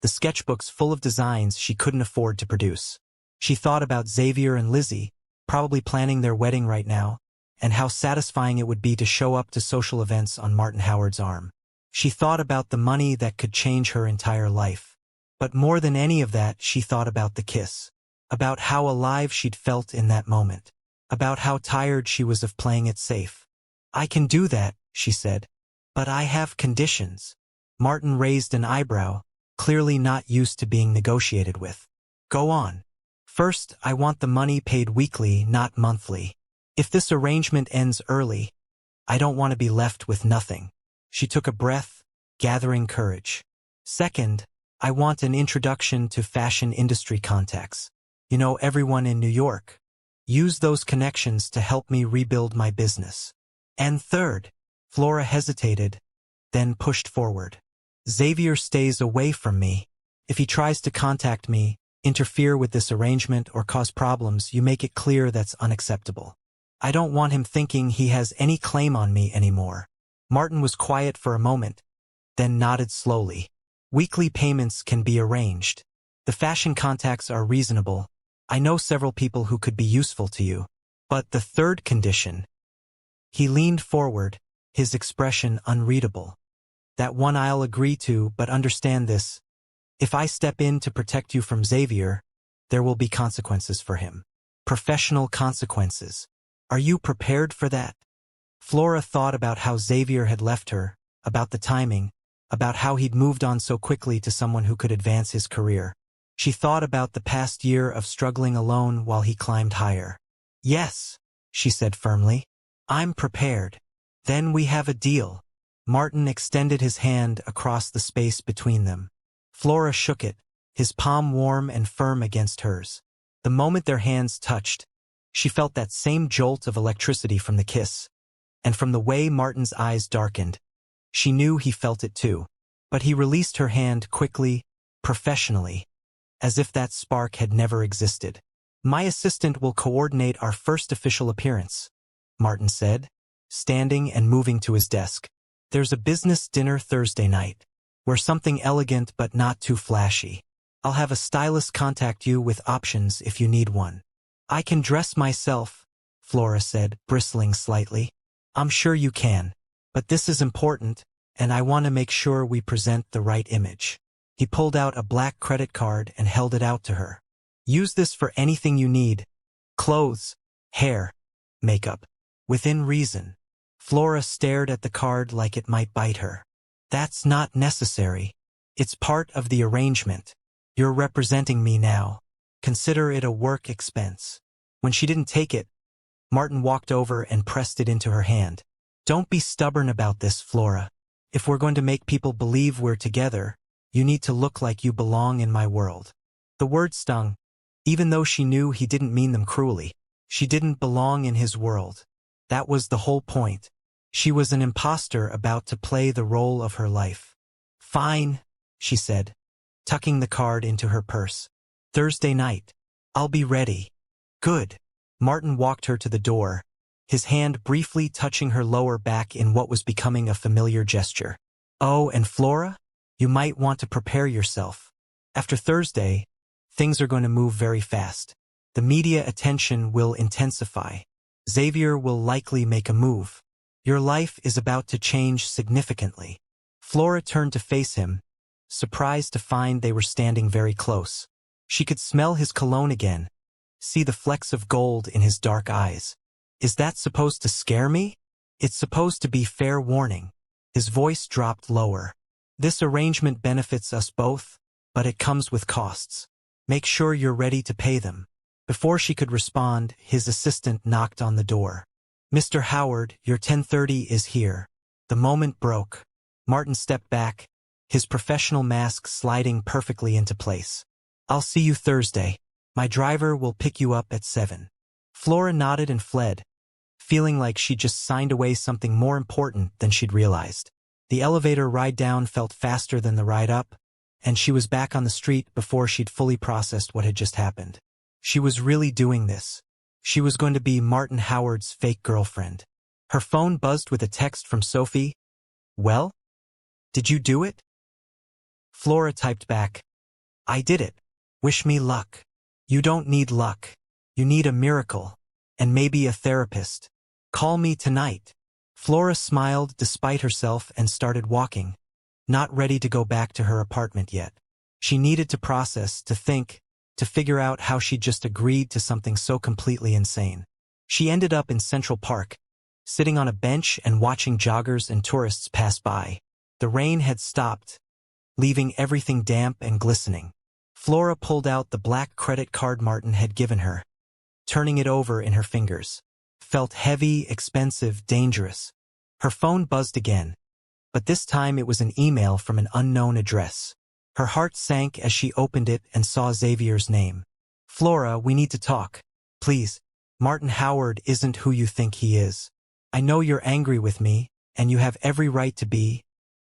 the sketchbooks full of designs she couldn't afford to produce. She thought about Xavier and Lizzie, probably planning their wedding right now, and how satisfying it would be to show up to social events on Martin Howard's arm. She thought about the money that could change her entire life. But more than any of that, she thought about the kiss, about how alive she'd felt in that moment, about how tired she was of playing it safe. "I can do that," she said. "But I have conditions." Martin raised an eyebrow, clearly not used to being negotiated with. "Go on." "First, I want the money paid weekly, not monthly. If this arrangement ends early, I don't want to be left with nothing." She took a breath, gathering courage. "Second, I want an introduction to fashion industry contacts. You know everyone in New York. Use those connections to help me rebuild my business. And third," Flora hesitated, then pushed forward. "Xavier stays away from me. If he tries to contact me, interfere with this arrangement, or cause problems, you make it clear that's unacceptable. I don't want him thinking he has any claim on me anymore." Martin was quiet for a moment, then nodded slowly. "Weekly payments can be arranged. The fashion contacts are reasonable. I know several people who could be useful to you. But the third condition. He leaned forward, his expression unreadable. That one I'll agree to, but understand this. If I step in to protect you from Xavier, there will be consequences for him. Professional consequences. Are you prepared for that? Flora thought about how Xavier had left her, about the timing, about how he'd moved on so quickly to someone who could advance his career. She thought about the past year of struggling alone while he climbed higher. Yes, she said firmly. I'm prepared. Then we have a deal. Martin extended his hand across the space between them. Flora shook it, his palm warm and firm against hers. The moment their hands touched, she felt that same jolt of electricity from the kiss. And from the way Martin's eyes darkened, she knew he felt it too. But he released her hand quickly, professionally, as if that spark had never existed. My assistant will coordinate our first official appearance, Martin said, standing and moving to his desk. There's a business dinner Thursday night. Wear something elegant but not too flashy. I'll have a stylist contact you with options if you need one. I can dress myself, Flora said, bristling slightly. I'm sure you can. But this is important, and I want to make sure we present the right image. He pulled out a black credit card and held it out to her. Use this for anything you need. Clothes, hair, makeup. Within reason. Flora stared at the card like it might bite her. That's not necessary. It's part of the arrangement. You're representing me now. Consider it a work expense. When she didn't take it, Martin walked over and pressed it into her hand. Don't be stubborn about this, Flora. If we're going to make people believe we're together, you need to look like you belong in my world. The word stung, even though she knew he didn't mean them cruelly. She didn't belong in his world. That was the whole point. She was an imposter about to play the role of her life. Fine, she said, tucking the card into her purse. Thursday night. I'll be ready. Good. Martin walked her to the door, his hand briefly touching her lower back in what was becoming a familiar gesture. Oh, and Flora? You might want to prepare yourself. After Thursday, things are going to move very fast. The media attention will intensify. Xavier will likely make a move. Your life is about to change significantly. Flora turned to face him, surprised to find they were standing very close. She could smell his cologne again, see the flecks of gold in his dark eyes. Is that supposed to scare me? It's supposed to be fair warning. His voice dropped lower. This arrangement benefits us both, but it comes with costs. Make sure you're ready to pay them. Before she could respond, his assistant knocked on the door. Mr. Howard, your 10:30 is here. The moment broke. Martin stepped back, his professional mask sliding perfectly into place. I'll see you Thursday. My driver will pick you up at 7. Flora nodded and fled, feeling like she'd just signed away something more important than she'd realized. The elevator ride down felt faster than the ride up, and she was back on the street before she'd fully processed what had just happened. She was really doing this. She was going to be Martin Howard's fake girlfriend. Her phone buzzed with a text from Sophie. Well? Did you do it? Flora typed back. I did it. Wish me luck. You don't need luck. You need a miracle. And maybe a therapist. Call me tonight. Flora smiled despite herself and started walking, not ready to go back to her apartment yet. She needed to process, to think, to figure out how she'd just agreed to something so completely insane. She ended up in Central Park, sitting on a bench and watching joggers and tourists pass by. The rain had stopped, leaving everything damp and glistening. Flora pulled out the black credit card Martin had given her, turning it over in her fingers. Felt heavy, expensive, dangerous. Her phone buzzed again, but this time it was an email from an unknown address. Her heart sank as she opened it and saw Xavier's name. Flora, we need to talk. Please. Martin Howard isn't who you think he is. I know you're angry with me, and you have every right to be,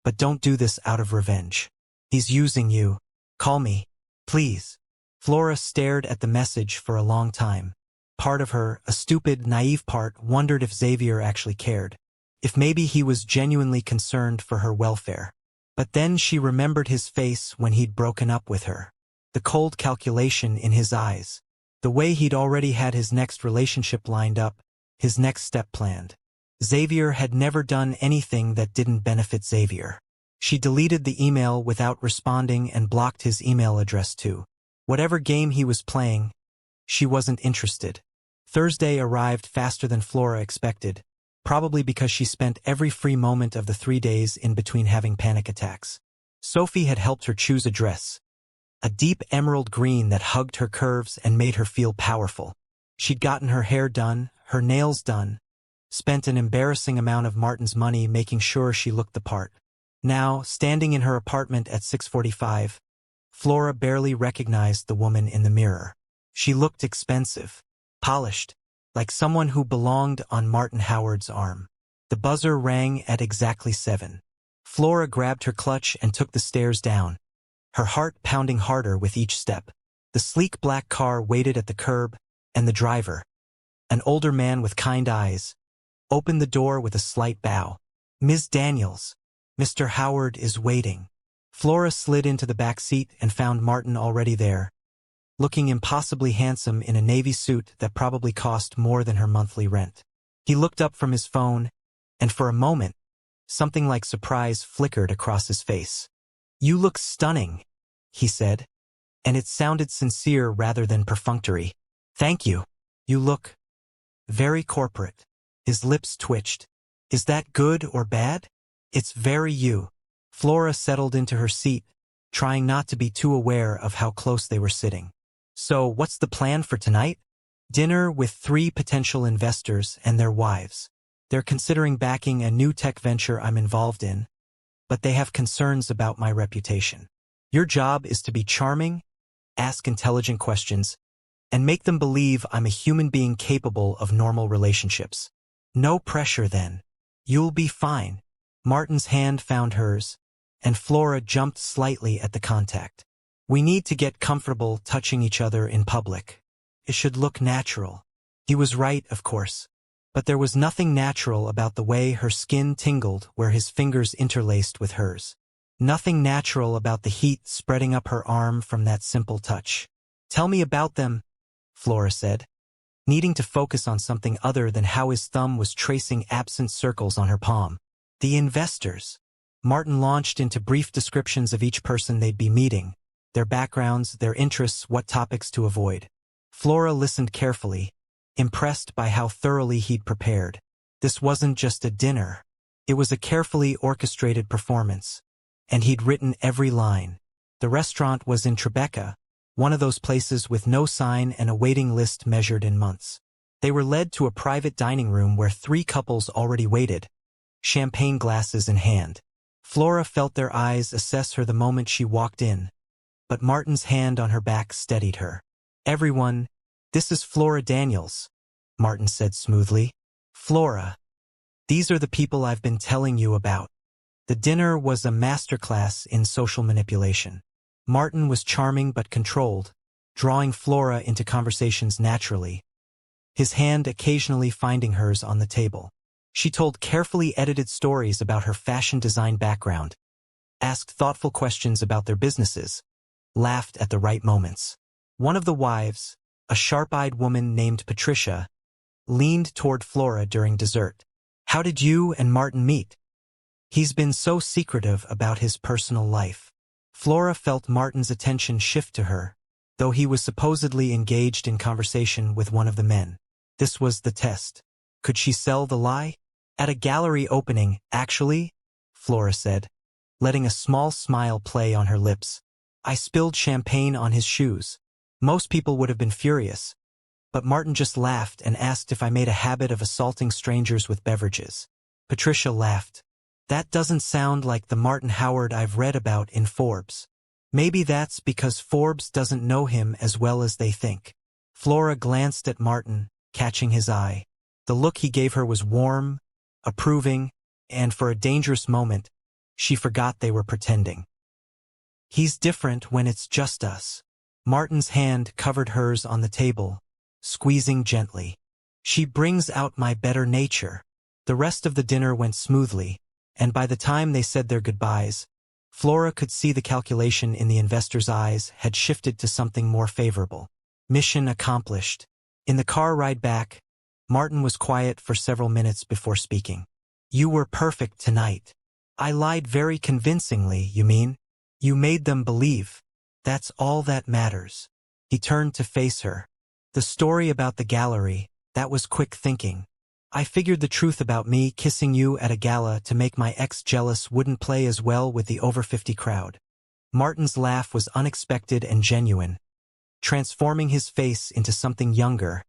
but don't do this out of revenge. He's using you. Call me. Please. Flora stared at the message for a long time. Part of her, a stupid, naive part, wondered if Xavier actually cared. If maybe he was genuinely concerned for her welfare. But then she remembered his face when he'd broken up with her. the cold calculation in his eyes, the way he'd already had his next relationship lined up, his next step planned. Xavier had never done anything that didn't benefit Xavier. She deleted the email without responding and blocked his email address too. Whatever game he was playing, she wasn't interested. Thursday arrived faster than Flora expected, probably because she spent every free moment of the 3 days in between having panic attacks. Sophie had helped her choose a dress, a deep emerald green that hugged her curves and made her feel powerful. She'd gotten her hair done, her nails done, spent an embarrassing amount of Martin's money making sure she looked the part. Now, standing in her apartment at 6:45, Flora barely recognized the woman in the mirror. She looked expensive, polished, like someone who belonged on Martin Howard's arm. The buzzer rang at exactly 7. Flora grabbed her clutch and took the stairs down, her heart pounding harder with each step. The sleek black car waited at the curb, and the driver, an older man with kind eyes, opened the door with a slight bow. "Ms. Daniels, Mr. Howard is waiting." Flora slid into the back seat and found Martin already there, looking impossibly handsome in a navy suit that probably cost more than her monthly rent. He looked up from his phone, and for a moment, something like surprise flickered across his face. "You look stunning," he said, and it sounded sincere rather than perfunctory. "Thank you. You look very corporate." His lips twitched. "Is that good or bad?" "It's very you." Flora settled into her seat, trying not to be too aware of how close they were sitting. "So, what's the plan for tonight?" "Dinner with 3 potential investors and their wives. They're considering backing a new tech venture I'm involved in, but they have concerns about my reputation. Your job is to be charming, ask intelligent questions, and make them believe I'm a human being capable of normal relationships. No pressure then. You'll be fine." Martin's hand found hers, and Flora jumped slightly at the contact. "We need to get comfortable touching each other in public. It should look natural." He was right, of course, but there was nothing natural about the way her skin tingled where his fingers interlaced with hers. Nothing natural about the heat spreading up her arm from that simple touch. "Tell me about them," Flora said, needing to focus on something other than how his thumb was tracing absent circles on her palm. "The investors." Martin launched into brief descriptions of each person they'd be meeting, their backgrounds, their interests, what topics to avoid. Flora listened carefully, impressed by how thoroughly he'd prepared. This wasn't just a dinner. It was a carefully orchestrated performance, and he'd written every line. The restaurant was in Tribeca, one of those places with no sign and a waiting list measured in months. They were led to a private dining room where 3 couples already waited, champagne glasses in hand. Flora felt their eyes assess her the moment she walked in, but Martin's hand on her back steadied her. "Everyone, this is Flora Daniels," Martin said smoothly. "Flora, these are the people I've been telling you about." The dinner was a masterclass in social manipulation. Martin was charming but controlled, drawing Flora into conversations naturally, his hand occasionally finding hers on the table. She told carefully edited stories about her fashion design background, asked thoughtful questions about their businesses, laughed at the right moments. One of the wives, a sharp-eyed woman named Patricia, leaned toward Flora during dessert. "How did you and Martin meet? He's been so secretive about his personal life." Flora felt Martin's attention shift to her, though he was supposedly engaged in conversation with one of the men. This was the test. Could she sell the lie? "At a gallery opening, actually," Flora said, letting a small smile play on her lips. "I spilled champagne on his shoes. Most people would have been furious, but Martin just laughed and asked if I made a habit of assaulting strangers with beverages." Patricia laughed. "That doesn't sound like the Martin Howard I've read about in Forbes." "Maybe that's because Forbes doesn't know him as well as they think." Flora glanced at Martin, catching his eye. The look he gave her was warm, approving, and for a dangerous moment, she forgot they were pretending. "He's different when it's just us." Martin's hand covered hers on the table, squeezing gently. "She brings out my better nature." The rest of the dinner went smoothly, and by the time they said their goodbyes, Flora could see the calculation in the investor's eyes had shifted to something more favorable. Mission accomplished. In the car ride back, Martin was quiet for several minutes before speaking. You were perfect tonight. I lied very convincingly, you mean? You made them believe. That's all that matters. He turned to face her. The story about the gallery, that was quick thinking. I figured the truth about me kissing you at a gala to make my ex jealous wouldn't play as well with the over 50 crowd. Martin's laugh was unexpected and genuine, transforming his face into something younger,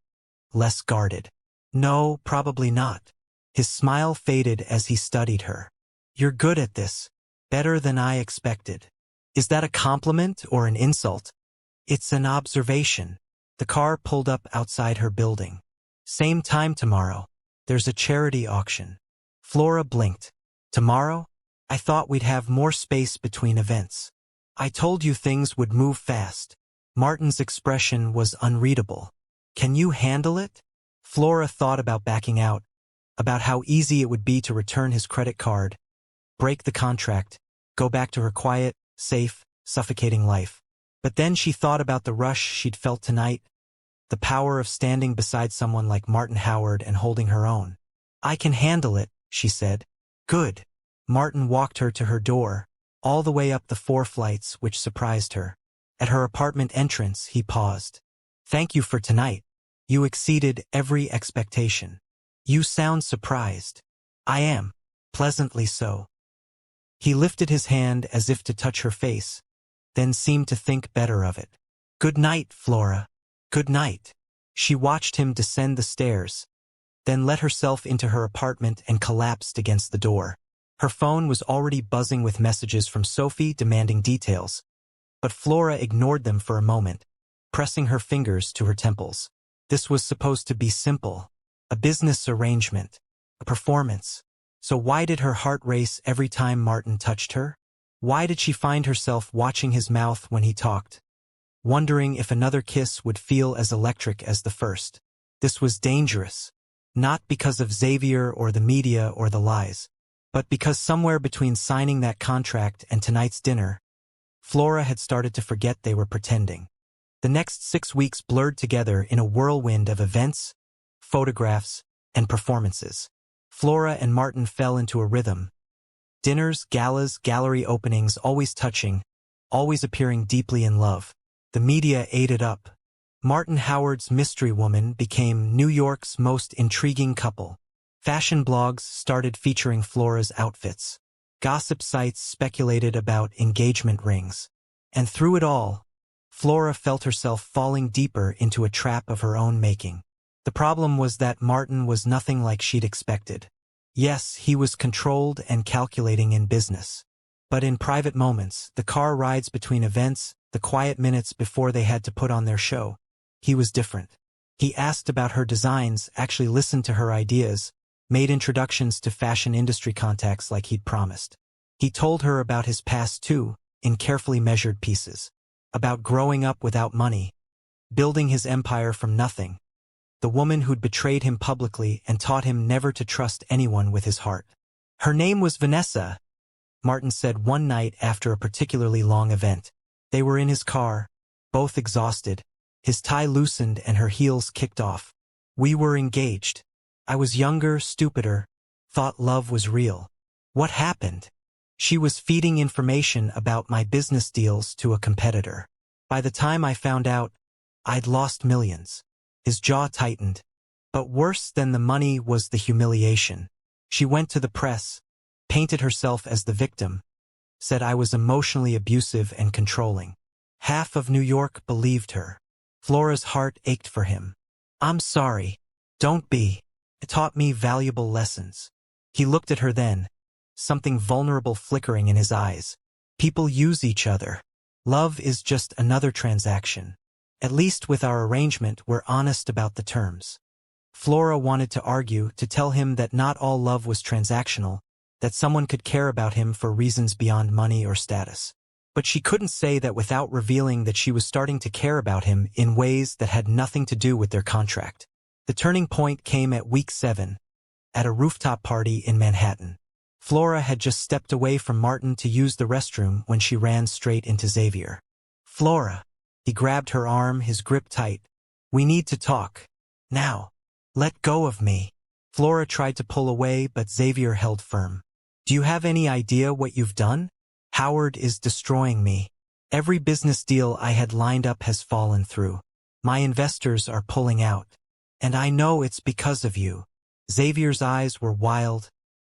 less guarded. No, probably not. His smile faded as he studied her. You're good at this. Better than I expected. Is that a compliment or an insult? It's an observation. The car pulled up outside her building. Same time tomorrow. There's a charity auction. Flora blinked. Tomorrow? I thought we'd have more space between events. I told you things would move fast. Martin's expression was unreadable. Can you handle it? Flora thought about backing out, about how easy it would be to return his credit card, break the contract, go back to her quiet, safe, suffocating life. But then she thought about the rush she'd felt tonight, the power of standing beside someone like Martin Howard and holding her own. I can handle it, she said. Good. Martin walked her to her door, all the way up the 4 flights, which surprised her. At her apartment entrance, he paused. Thank you for tonight. You exceeded every expectation. You sound surprised. I am. Pleasantly so. He lifted his hand as if to touch her face, then seemed to think better of it. Good night, Flora. Good night. She watched him descend the stairs, then let herself into her apartment and collapsed against the door. Her phone was already buzzing with messages from Sophie demanding details, but Flora ignored them for a moment, pressing her fingers to her temples. This was supposed to be simple, a business arrangement, a performance. So why did her heart race every time Martin touched her? Why did she find herself watching his mouth when he talked, wondering if another kiss would feel as electric as the first? This was dangerous, not because of Xavier or the media or the lies, but because somewhere between signing that contract and tonight's dinner, Flora had started to forget they were pretending. The next 6 weeks blurred together in a whirlwind of events, photographs, and performances. Flora and Martin fell into a rhythm. Dinners, galas, gallery openings, always touching, always appearing deeply in love. The media ate it up. Martin Howard's mystery woman became New York's most intriguing couple. Fashion blogs started featuring Flora's outfits. Gossip sites speculated about engagement rings. And through it all, Flora felt herself falling deeper into a trap of her own making. The problem was that Martin was nothing like she'd expected. Yes, he was controlled and calculating in business. But in private moments, the car rides between events, the quiet minutes before they had to put on their show, he was different. He asked about her designs, actually listened to her ideas, made introductions to fashion industry contacts like he'd promised. He told her about his past too, in carefully measured pieces. About growing up without money, building his empire from nothing. The woman who'd betrayed him publicly and taught him never to trust anyone with his heart. Her name was Vanessa, Martin said one night after a particularly long event. They were in his car, both exhausted, his tie loosened and her heels kicked off. We were engaged. I was younger, stupider, thought love was real. What happened? She was feeding information about my business deals to a competitor. By the time I found out, I'd lost millions. His jaw tightened. But worse than the money was the humiliation. She went to the press, painted herself as the victim, said I was emotionally abusive and controlling. Half of New York believed her. Flora's heart ached for him. I'm sorry. Don't be. It taught me valuable lessons. He looked at her then, something vulnerable flickering in his eyes. People use each other. Love is just another transaction. At least with our arrangement, we're honest about the terms. Flora wanted to argue, to tell him that not all love was transactional, that someone could care about him for reasons beyond money or status. But she couldn't say that without revealing that she was starting to care about him in ways that had nothing to do with their contract. The turning point came at week 7, at a rooftop party in Manhattan. Flora had just stepped away from Martin to use the restroom when she ran straight into Xavier. Flora. He grabbed her arm, his grip tight. We need to talk. Now. Let go of me. Flora tried to pull away, but Xavier held firm. Do you have any idea what you've done? Howard is destroying me. Every business deal I had lined up has fallen through. My investors are pulling out. And I know it's because of you. Xavier's eyes were wild,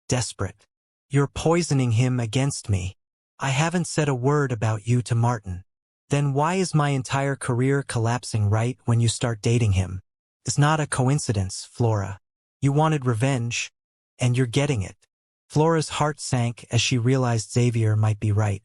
desperate. You're poisoning him against me. I haven't said a word about you to Martin. Then why is my entire career collapsing right when you start dating him? It's not a coincidence, Flora. You wanted revenge, and you're getting it. Flora's heart sank as she realized Xavier might be right.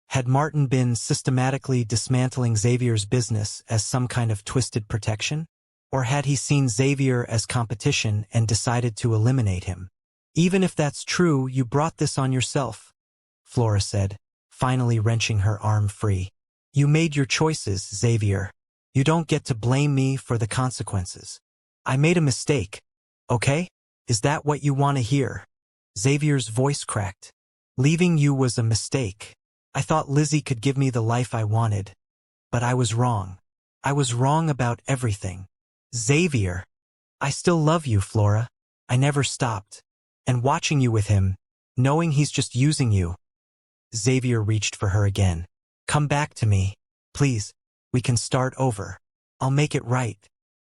Had Martin been systematically dismantling Xavier's business as some kind of twisted protection? Or had he seen Xavier as competition and decided to eliminate him? Even if that's true, you brought this on yourself, Flora said, finally wrenching her arm free. You made your choices, Xavier. You don't get to blame me for the consequences. I made a mistake, okay? Is that what you want to hear? Xavier's voice cracked. Leaving you was a mistake. I thought Lizzie could give me the life I wanted. But I was wrong. I was wrong about everything. Xavier. I still love you, Flora. I never stopped. And watching you with him, knowing he's just using you. Xavier reached for her again. Come back to me. Please. We can start over. I'll make it right.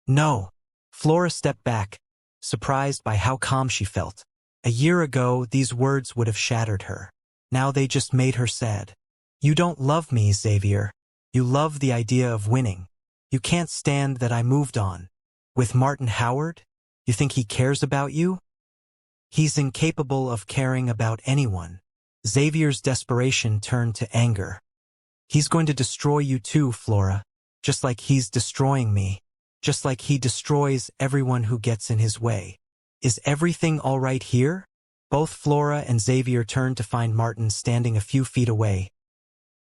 No. Flora stepped back, surprised by how calm she felt. A year ago, these words would have shattered her. Now they just made her sad. You don't love me, Xavier. You love the idea of winning. You can't stand that I moved on. With Martin Howard? You think he cares about you? He's incapable of caring about anyone. Xavier's desperation turned to anger. He's going to destroy you too, Flora. Just like he's destroying me. Just like he destroys everyone who gets in his way. Is everything all right here? Both Flora and Xavier turned to find Martin standing a few feet away.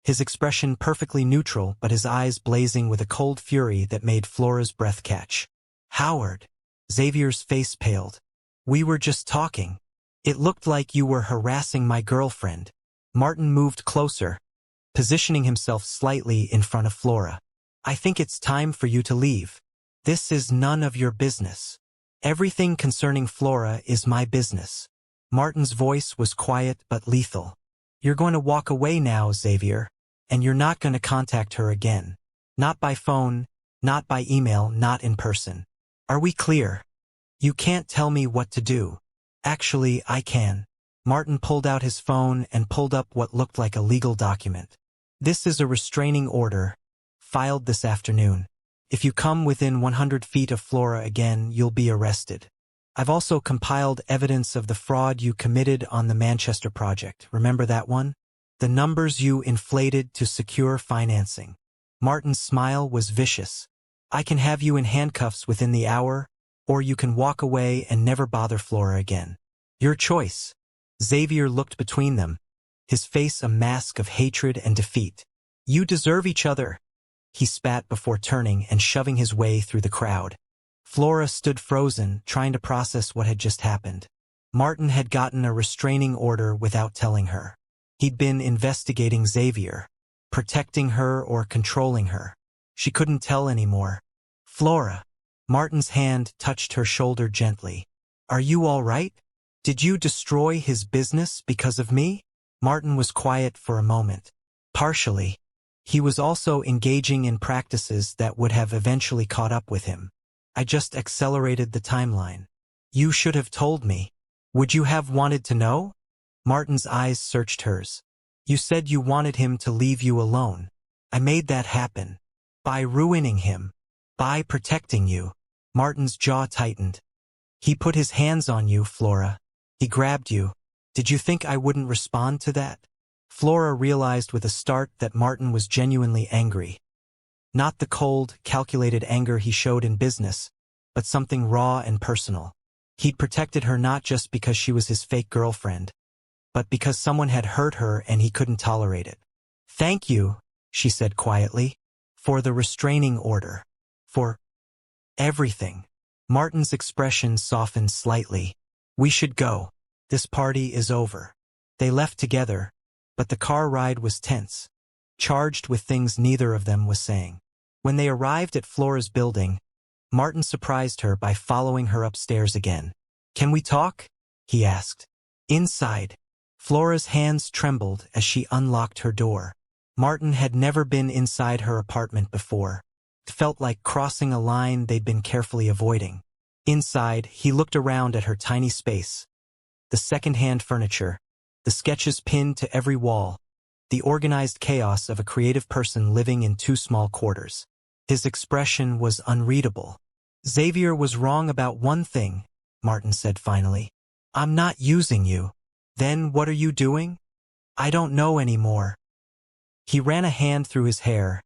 His expression perfectly neutral, but his eyes blazing with a cold fury that made Flora's breath catch. Howard. Xavier's face paled. We were just talking. It looked like you were harassing my girlfriend. Martin moved closer, positioning himself slightly in front of Flora. I think it's time for you to leave. This is none of your business. Everything concerning Flora is my business. Martin's voice was quiet but lethal. You're going to walk away now, Xavier, and you're not going to contact her again. Not by phone, not by email, not in person. Are we clear? You can't tell me what to do. Actually, I can. Martin pulled out his phone and pulled up what looked like a legal document. This is a restraining order, filed this afternoon. If you come within 100 feet of Flora again, you'll be arrested. I've also compiled evidence of the fraud you committed on the Manchester project. Remember that one? The numbers you inflated to secure financing. Martin's smile was vicious. I can have you in handcuffs within the hour, or you can walk away and never bother Flora again. Your choice. Xavier looked between them, his face a mask of hatred and defeat. You deserve each other. He spat before turning and shoving his way through the crowd. Flora stood frozen, trying to process what had just happened. Martin had gotten a restraining order without telling her. He'd been investigating Xavier, protecting her or controlling her. She couldn't tell anymore. Flora. Martin's hand touched her shoulder gently. Are you all right? Did you destroy his business because of me? Martin was quiet for a moment. Partially. He was also engaging in practices that would have eventually caught up with him. I just accelerated the timeline. You should have told me. Would you have wanted to know? Martin's eyes searched hers. You said you wanted him to leave you alone. I made that happen. By ruining him. By protecting you. Martin's jaw tightened. He put his hands on you, Flora. He grabbed you. Did you think I wouldn't respond to that? Flora realized with a start that Martin was genuinely angry. Not the cold, calculated anger he showed in business, but something raw and personal. He'd protected her not just because she was his fake girlfriend, but because someone had hurt her and he couldn't tolerate it. Thank you, she said quietly, for the restraining order. For everything. Martin's expression softened slightly. We should go. This party is over. They left together, but the car ride was tense, charged with things neither of them was saying. When they arrived at Flora's building, Martin surprised her by following her upstairs again. "Can we talk?" he asked. Inside, Flora's hands trembled as she unlocked her door. Martin had never been inside her apartment before. It felt like crossing a line they'd been carefully avoiding. Inside, he looked around at her tiny space. The second-hand furniture, the sketches pinned to every wall, the organized chaos of a creative person living in two small quarters. His expression was unreadable. "Xavier was wrong about one thing," Martin said finally. "I'm not using you." "Then what are you doing?" "I don't know anymore." He ran a hand through his hair,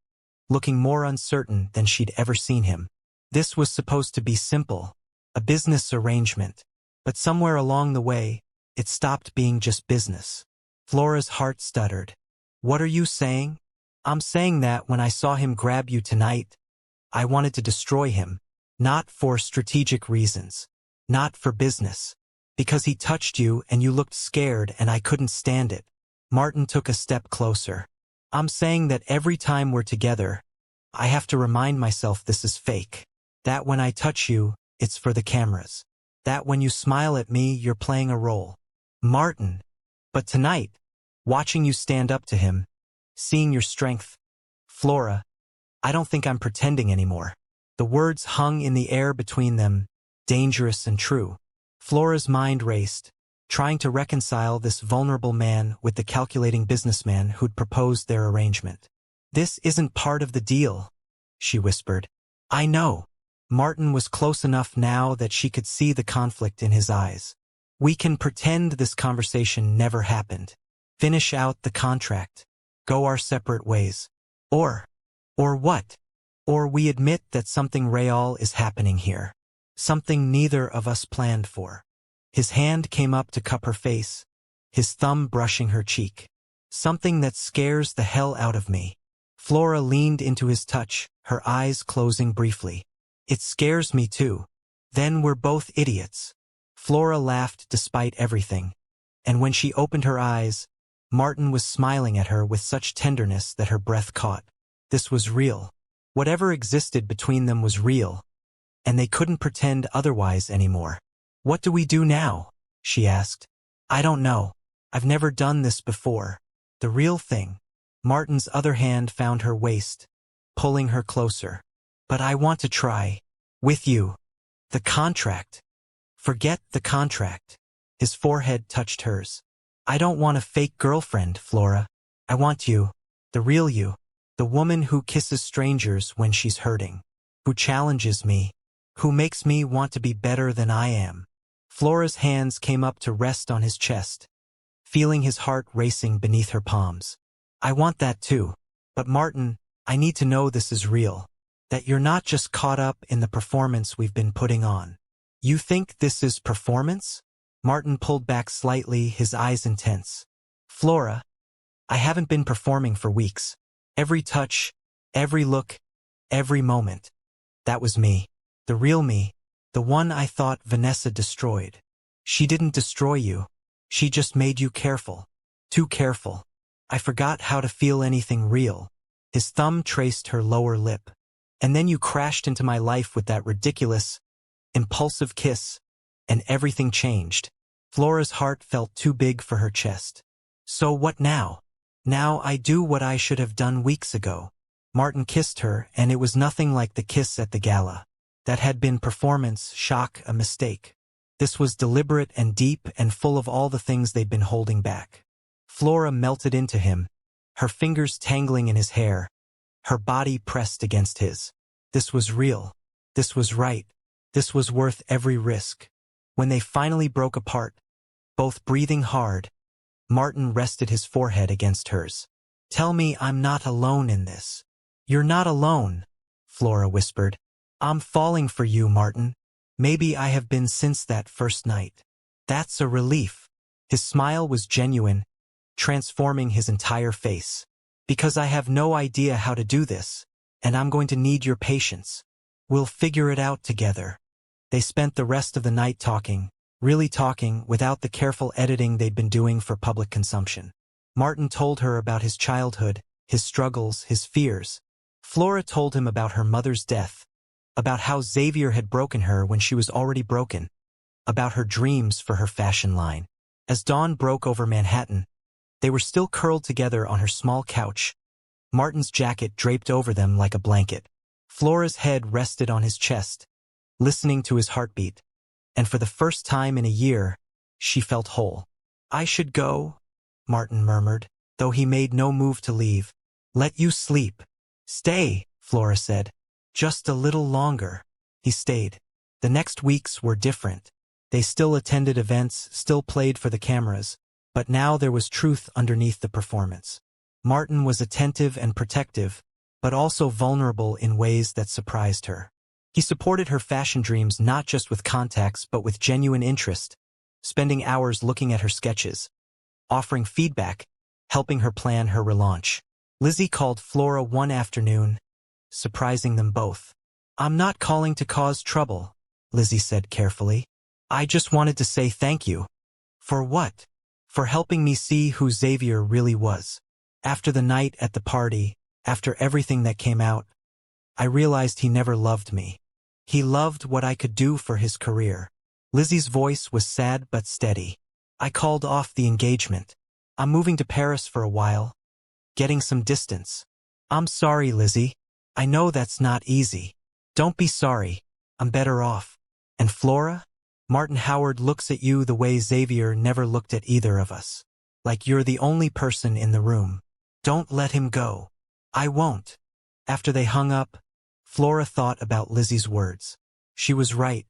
looking more uncertain than she'd ever seen him. This was supposed to be simple, a business arrangement, but somewhere along the way, it stopped being just business. Flora's heart stuttered. "What are you saying?" "I'm saying that when I saw him grab you tonight, I wanted to destroy him, not for strategic reasons, not for business, because he touched you and you looked scared and I couldn't stand it." Martin took a step closer. "I'm saying that every time we're together, I have to remind myself this is fake. That when I touch you, it's for the cameras. That when you smile at me, you're playing a role." "Martin, but tonight, watching you stand up to him, seeing your strength." "Flora, I don't think I'm pretending anymore." The words hung in the air between them, dangerous and true. Flora's mind raced, trying to reconcile this vulnerable man with the calculating businessman who'd proposed their arrangement. "This isn't part of the deal," she whispered. "I know." Martin was close enough now that she could see the conflict in his eyes. "We can pretend this conversation never happened. Finish out the contract. Go our separate ways. Or what? Or we admit that something real is happening here. Something neither of us planned for." His hand came up to cup her face, his thumb brushing her cheek. "Something that scares the hell out of me." Flora leaned into his touch, her eyes closing briefly. "It scares me too." "Then we're both idiots." Flora laughed despite everything, and when she opened her eyes, Martin was smiling at her with such tenderness that her breath caught. This was real. Whatever existed between them was real, and they couldn't pretend otherwise anymore. "What do we do now?" she asked. "I don't know. I've never done this before. The real thing." Martin's other hand found her waist, pulling her closer. "But I want to try. With you." "The contract." "Forget the contract." His forehead touched hers. "I don't want a fake girlfriend, Flora. I want you, the real you, the woman who kisses strangers when she's hurting, who challenges me, who makes me want to be better than I am." Flora's hands came up to rest on his chest, feeling his heart racing beneath her palms. "I want that too. But Martin, I need to know this is real. That you're not just caught up in the performance we've been putting on." "You think this is performance?" Martin pulled back slightly, his eyes intense. "Flora, I haven't been performing for weeks. Every touch, every look, every moment. That was me. The real me. The one I thought Vanessa destroyed. She didn't destroy you. She just made you careful. Too careful. I forgot how to feel anything real." His thumb traced her lower lip. "And then you crashed into my life with that ridiculous, impulsive kiss, and everything changed." Flora's heart felt too big for her chest. "So what now?" "Now I do what I should have done weeks ago." Martin kissed her, and it was nothing like the kiss at the gala. That had been performance, shock, a mistake. This was deliberate and deep and full of all the things they'd been holding back. Flora melted into him, her fingers tangling in his hair, her body pressed against his. This was real. This was right. This was worth every risk. When they finally broke apart, both breathing hard, Martin rested his forehead against hers. "Tell me I'm not alone in this." "You're not alone," Flora whispered. "I'm falling for you, Martin. Maybe I have been since that first night." "That's a relief." His smile was genuine, transforming his entire face. "Because I have no idea how to do this, and I'm going to need your patience. We'll figure it out together." They spent the rest of the night talking, really talking without the careful editing they'd been doing for public consumption. Martin told her about his childhood, his struggles, his fears. Flora told him about her mother's death, about how Xavier had broken her when she was already broken, about her dreams for her fashion line. As dawn broke over Manhattan, they were still curled together on her small couch, Martin's jacket draped over them like a blanket. Flora's head rested on his chest, listening to his heartbeat, and for the first time in a year, she felt whole. "I should go," Martin murmured, though he made no move to leave. "Let you sleep." "Stay," Flora said. "Just a little longer." He stayed. The next weeks were different. They still attended events, still played for the cameras, but now there was truth underneath the performance. Martin was attentive and protective, but also vulnerable in ways that surprised her. He supported her fashion dreams not just with contacts but with genuine interest, spending hours looking at her sketches, offering feedback, helping her plan her relaunch. Lizzie called Flora one afternoon, surprising them both. "I'm not calling to cause trouble," Lizzie said carefully. "I just wanted to say thank you." "For what?" "For helping me see who Xavier really was. After the night at the party, after everything that came out, I realized he never loved me. He loved what I could do for his career." Lizzie's voice was sad but steady. "I called off the engagement. I'm moving to Paris for a while, getting some distance." "I'm sorry, Lizzie. I know that's not easy." "Don't be sorry. I'm better off." "And Flora? Martin Howard looks at you the way Xavier never looked at either of us. Like you're the only person in the room. Don't let him go." "I won't." After they hung up, Flora thought about Lizzie's words. She was right.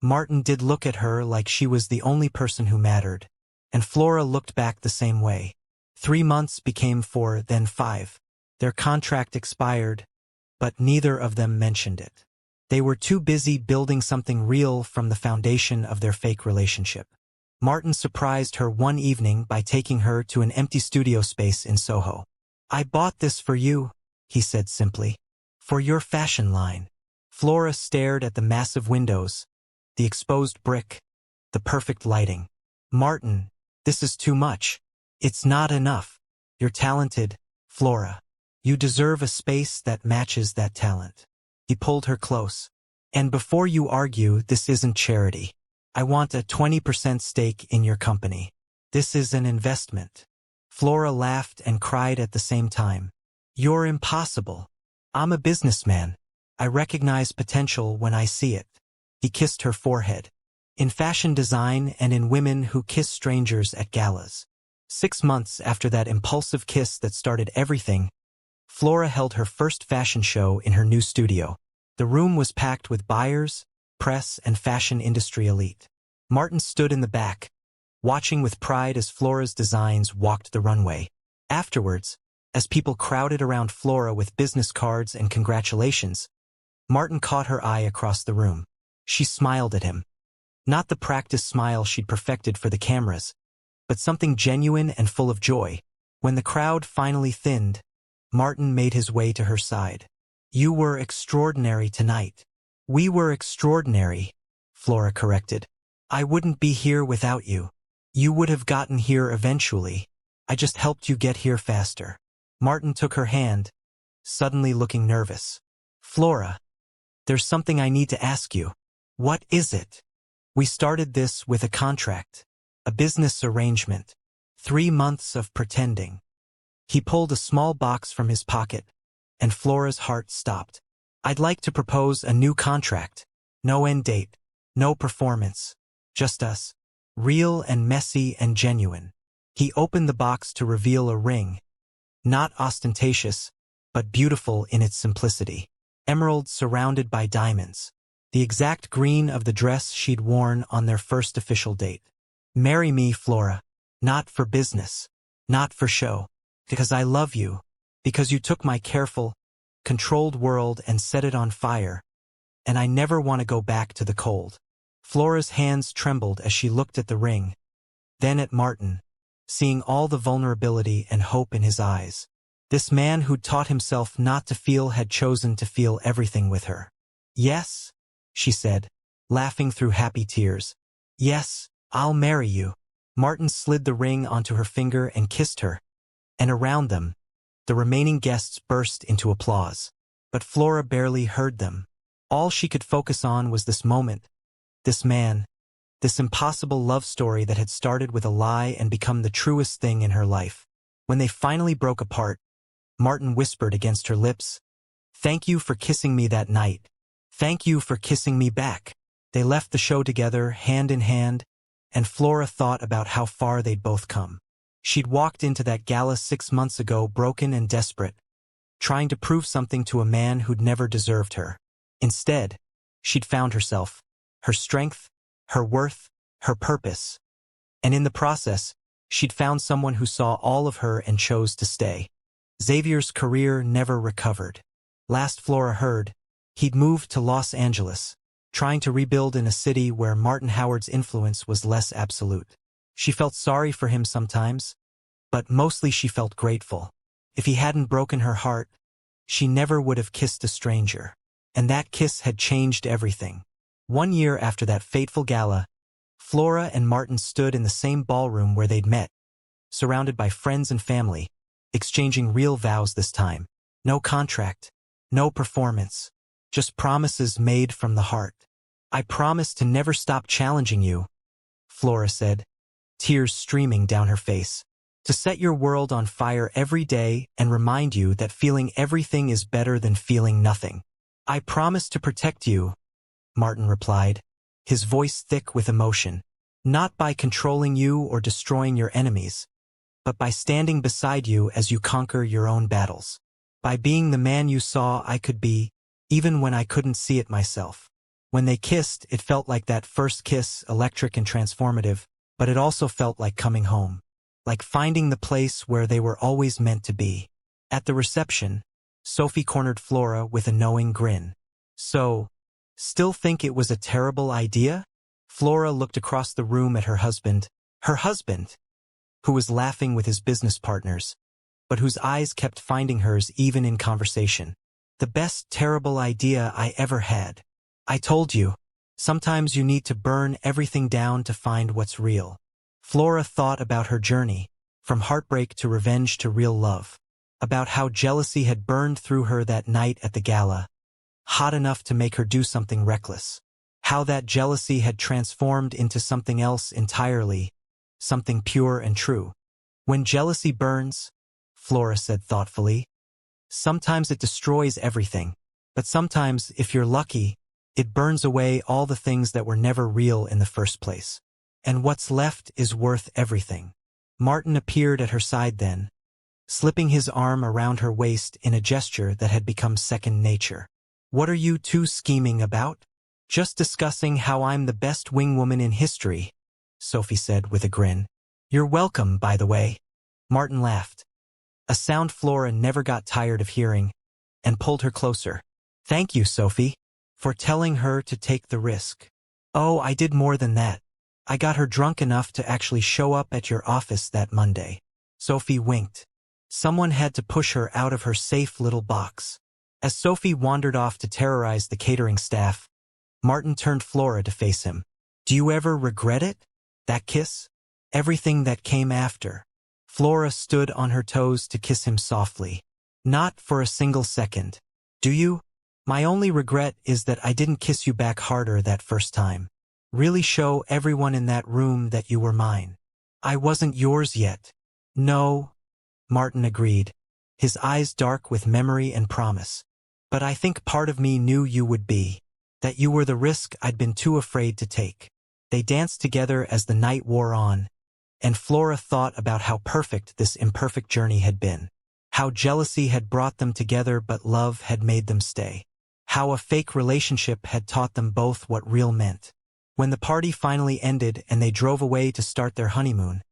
Martin did look at her like she was the only person who mattered, and Flora looked back the same way. 3 months became 4, then 5. Their contract expired, but neither of them mentioned it. They were too busy building something real from the foundation of their fake relationship. Martin surprised her one evening by taking her to an empty studio space in Soho. "I bought this for you," he said simply. "For your fashion line." Flora stared at the massive windows, the exposed brick, the perfect lighting. "Martin, this is too much. It's not enough. You're talented, Flora. You deserve a space that matches that talent." He pulled her close. "And before you argue, this isn't charity. I want a 20% stake in your company. This is an investment." Flora laughed and cried at the same time. "You're impossible. I'm a businessman. I recognize potential when I see it." He kissed her forehead. "In fashion design and in women who kiss strangers at galas." 6 months after that impulsive kiss that started everything, Flora held her first fashion show in her new studio. The room was packed with buyers, press, and fashion industry elite. Martin stood in the back, watching with pride as Flora's designs walked the runway. Afterwards, as people crowded around Flora with business cards and congratulations, Martin caught her eye across the room. She smiled at him. Not the practice smile she'd perfected for the cameras, but something genuine and full of joy. When the crowd finally thinned, Martin made his way to her side. "You were extraordinary tonight." "We were extraordinary," Flora corrected. "I wouldn't be here without you. You would have gotten here eventually. I just helped you get here faster." Martin took her hand, suddenly looking nervous. "Flora, there's something I need to ask you." "What is it?" "We started this with a contract, a business arrangement. 3 months of pretending." He pulled a small box from his pocket, and Flora's heart stopped. "I'd like to propose a new contract. No end date, no performance, just us. Real and messy and genuine." He opened the box to reveal a ring, not ostentatious, but beautiful in its simplicity. Emeralds surrounded by diamonds. The exact green of the dress she'd worn on their first official date. "Marry me, Flora. Not for business. Not for show. Because I love you. Because you took my careful, controlled world and set it on fire. And I never want to go back to the cold." Flora's hands trembled as she looked at the ring, then at Martin, seeing all the vulnerability and hope in his eyes. This man who'd taught himself not to feel had chosen to feel everything with her. "Yes," she said, laughing through happy tears. "Yes, I'll marry you. Martin slid the ring onto her finger and kissed her, and around them, the remaining guests burst into applause. But Flora barely heard them. All she could focus on was this moment, this man, this impossible love story that had started with a lie and become the truest thing in her life. When they finally broke apart, Martin whispered against her lips, "Thank you for kissing me that night. Thank you for kissing me back." They left the show together, hand in hand, and Flora thought about how far they'd both come. She'd walked into that gala 6 months ago broken and desperate, trying to prove something to a man who'd never deserved her. Instead, she'd found herself, her strength, her worth, her purpose. And in the process, she'd found someone who saw all of her and chose to stay. Xavier's career never recovered. Last Flora heard, he'd moved to Los Angeles, trying to rebuild in a city where Martin Howard's influence was less absolute. She felt sorry for him sometimes, but mostly she felt grateful. If he hadn't broken her heart, she never would have kissed a stranger. And that kiss had changed everything. 1 year after that fateful gala, Flora and Martin stood in the same ballroom where they'd met, surrounded by friends and family, exchanging real vows this time. No contract, no performance, just promises made from the heart. "I promise to never stop challenging you," Flora said, tears streaming down her face. "To set your world on fire every day and remind you that feeling everything is better than feeling nothing." "I promise to protect you," Martin replied, his voice thick with emotion. "Not by controlling you or destroying your enemies, but by standing beside you as you conquer your own battles. By being the man you saw I could be, even when I couldn't see it myself." When they kissed, it felt like that first kiss, electric and transformative, but it also felt like coming home. Like finding the place where they were always meant to be. At the reception, Sophie cornered Flora with a knowing grin. "So, still think it was a terrible idea?" Flora looked across the room at her husband, who was laughing with his business partners, but whose eyes kept finding hers even in conversation. "The best terrible idea I ever had. I told you, sometimes you need to burn everything down to find what's real." Flora thought about her journey, from heartbreak to revenge to real love. About how jealousy had burned through her that night at the gala, hot enough to make her do something reckless. How that jealousy had transformed into something else entirely, something pure and true. "When jealousy burns," Flora said thoughtfully, "sometimes it destroys everything, but sometimes, if you're lucky, it burns away all the things that were never real in the first place. And what's left is worth everything." Martin appeared at her side then, slipping his arm around her waist in a gesture that had become second nature. "What are you two scheming about?" "Just discussing how I'm the best wingwoman in history," Sophie said with a grin. "You're welcome, by the way." Martin laughed, a sound Flora never got tired of hearing, and pulled her closer. "Thank you, Sophie, for telling her to take the risk." "Oh, I did more than that. I got her drunk enough to actually show up at your office that Monday." Sophie winked. Someone had to push her out of her safe little box. As Sophie wandered off to terrorize the catering staff, Martin turned Flora to face him. "Do you ever regret it? That kiss? Everything that came after?" Flora stood on her toes to kiss him softly. "Not for a single second. Do you? My only regret is that I didn't kiss you back harder that first time. Really show everyone in that room that you were mine. I wasn't yours yet." "No," Martin agreed, his eyes dark with memory and promise. "But I think part of me knew you would be. That you were the risk I'd been too afraid to take." They danced together as the night wore on, and Flora thought about how perfect this imperfect journey had been. How jealousy had brought them together but love had made them stay. How a fake relationship had taught them both what real meant. When the party finally ended and they drove away to start their honeymoon,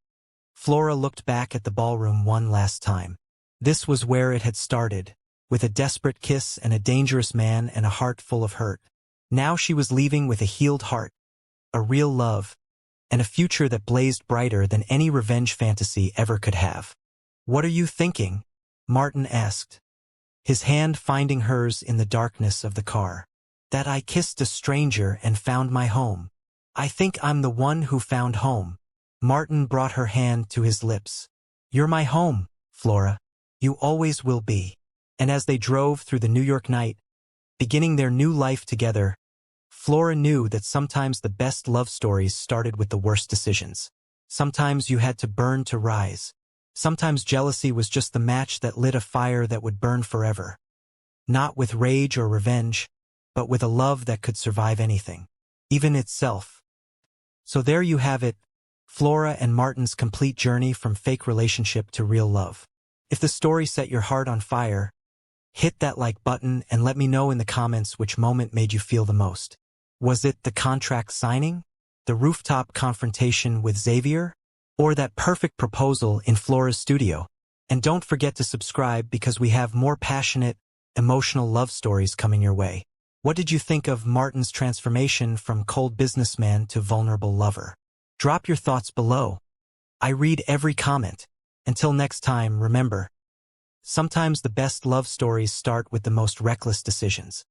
Flora looked back at the ballroom one last time. This was where it had started, with a desperate kiss and a dangerous man and a heart full of hurt. Now she was leaving with a healed heart, a real love, and a future that blazed brighter than any revenge fantasy ever could have. "What are you thinking?" Martin asked, his hand finding hers in the darkness of the car. "That I kissed a stranger and found my home. I think I'm the one who found home. Martin brought her hand to his lips. You're my home, Flora. You always will be. And as they drove through the New York night, beginning their new life together, Flora knew that sometimes the best love stories started with the worst decisions. Sometimes you had to burn to rise. Sometimes jealousy was just the match that lit a fire that would burn forever. Not with rage or revenge, but with a love that could survive anything, even itself. So there you have it, Flora and Martin's complete journey from fake relationship to real love. If the story set your heart on fire, hit that like button and let me know in the comments which moment made you feel the most. Was it the contract signing, the rooftop confrontation with Xavier, or that perfect proposal in Flora's studio? And don't forget to subscribe because we have more passionate, emotional love stories coming your way. What did you think of Martin's transformation from cold businessman to vulnerable lover? Drop your thoughts below. I read every comment. Until next time, remember, sometimes the best love stories start with the most reckless decisions.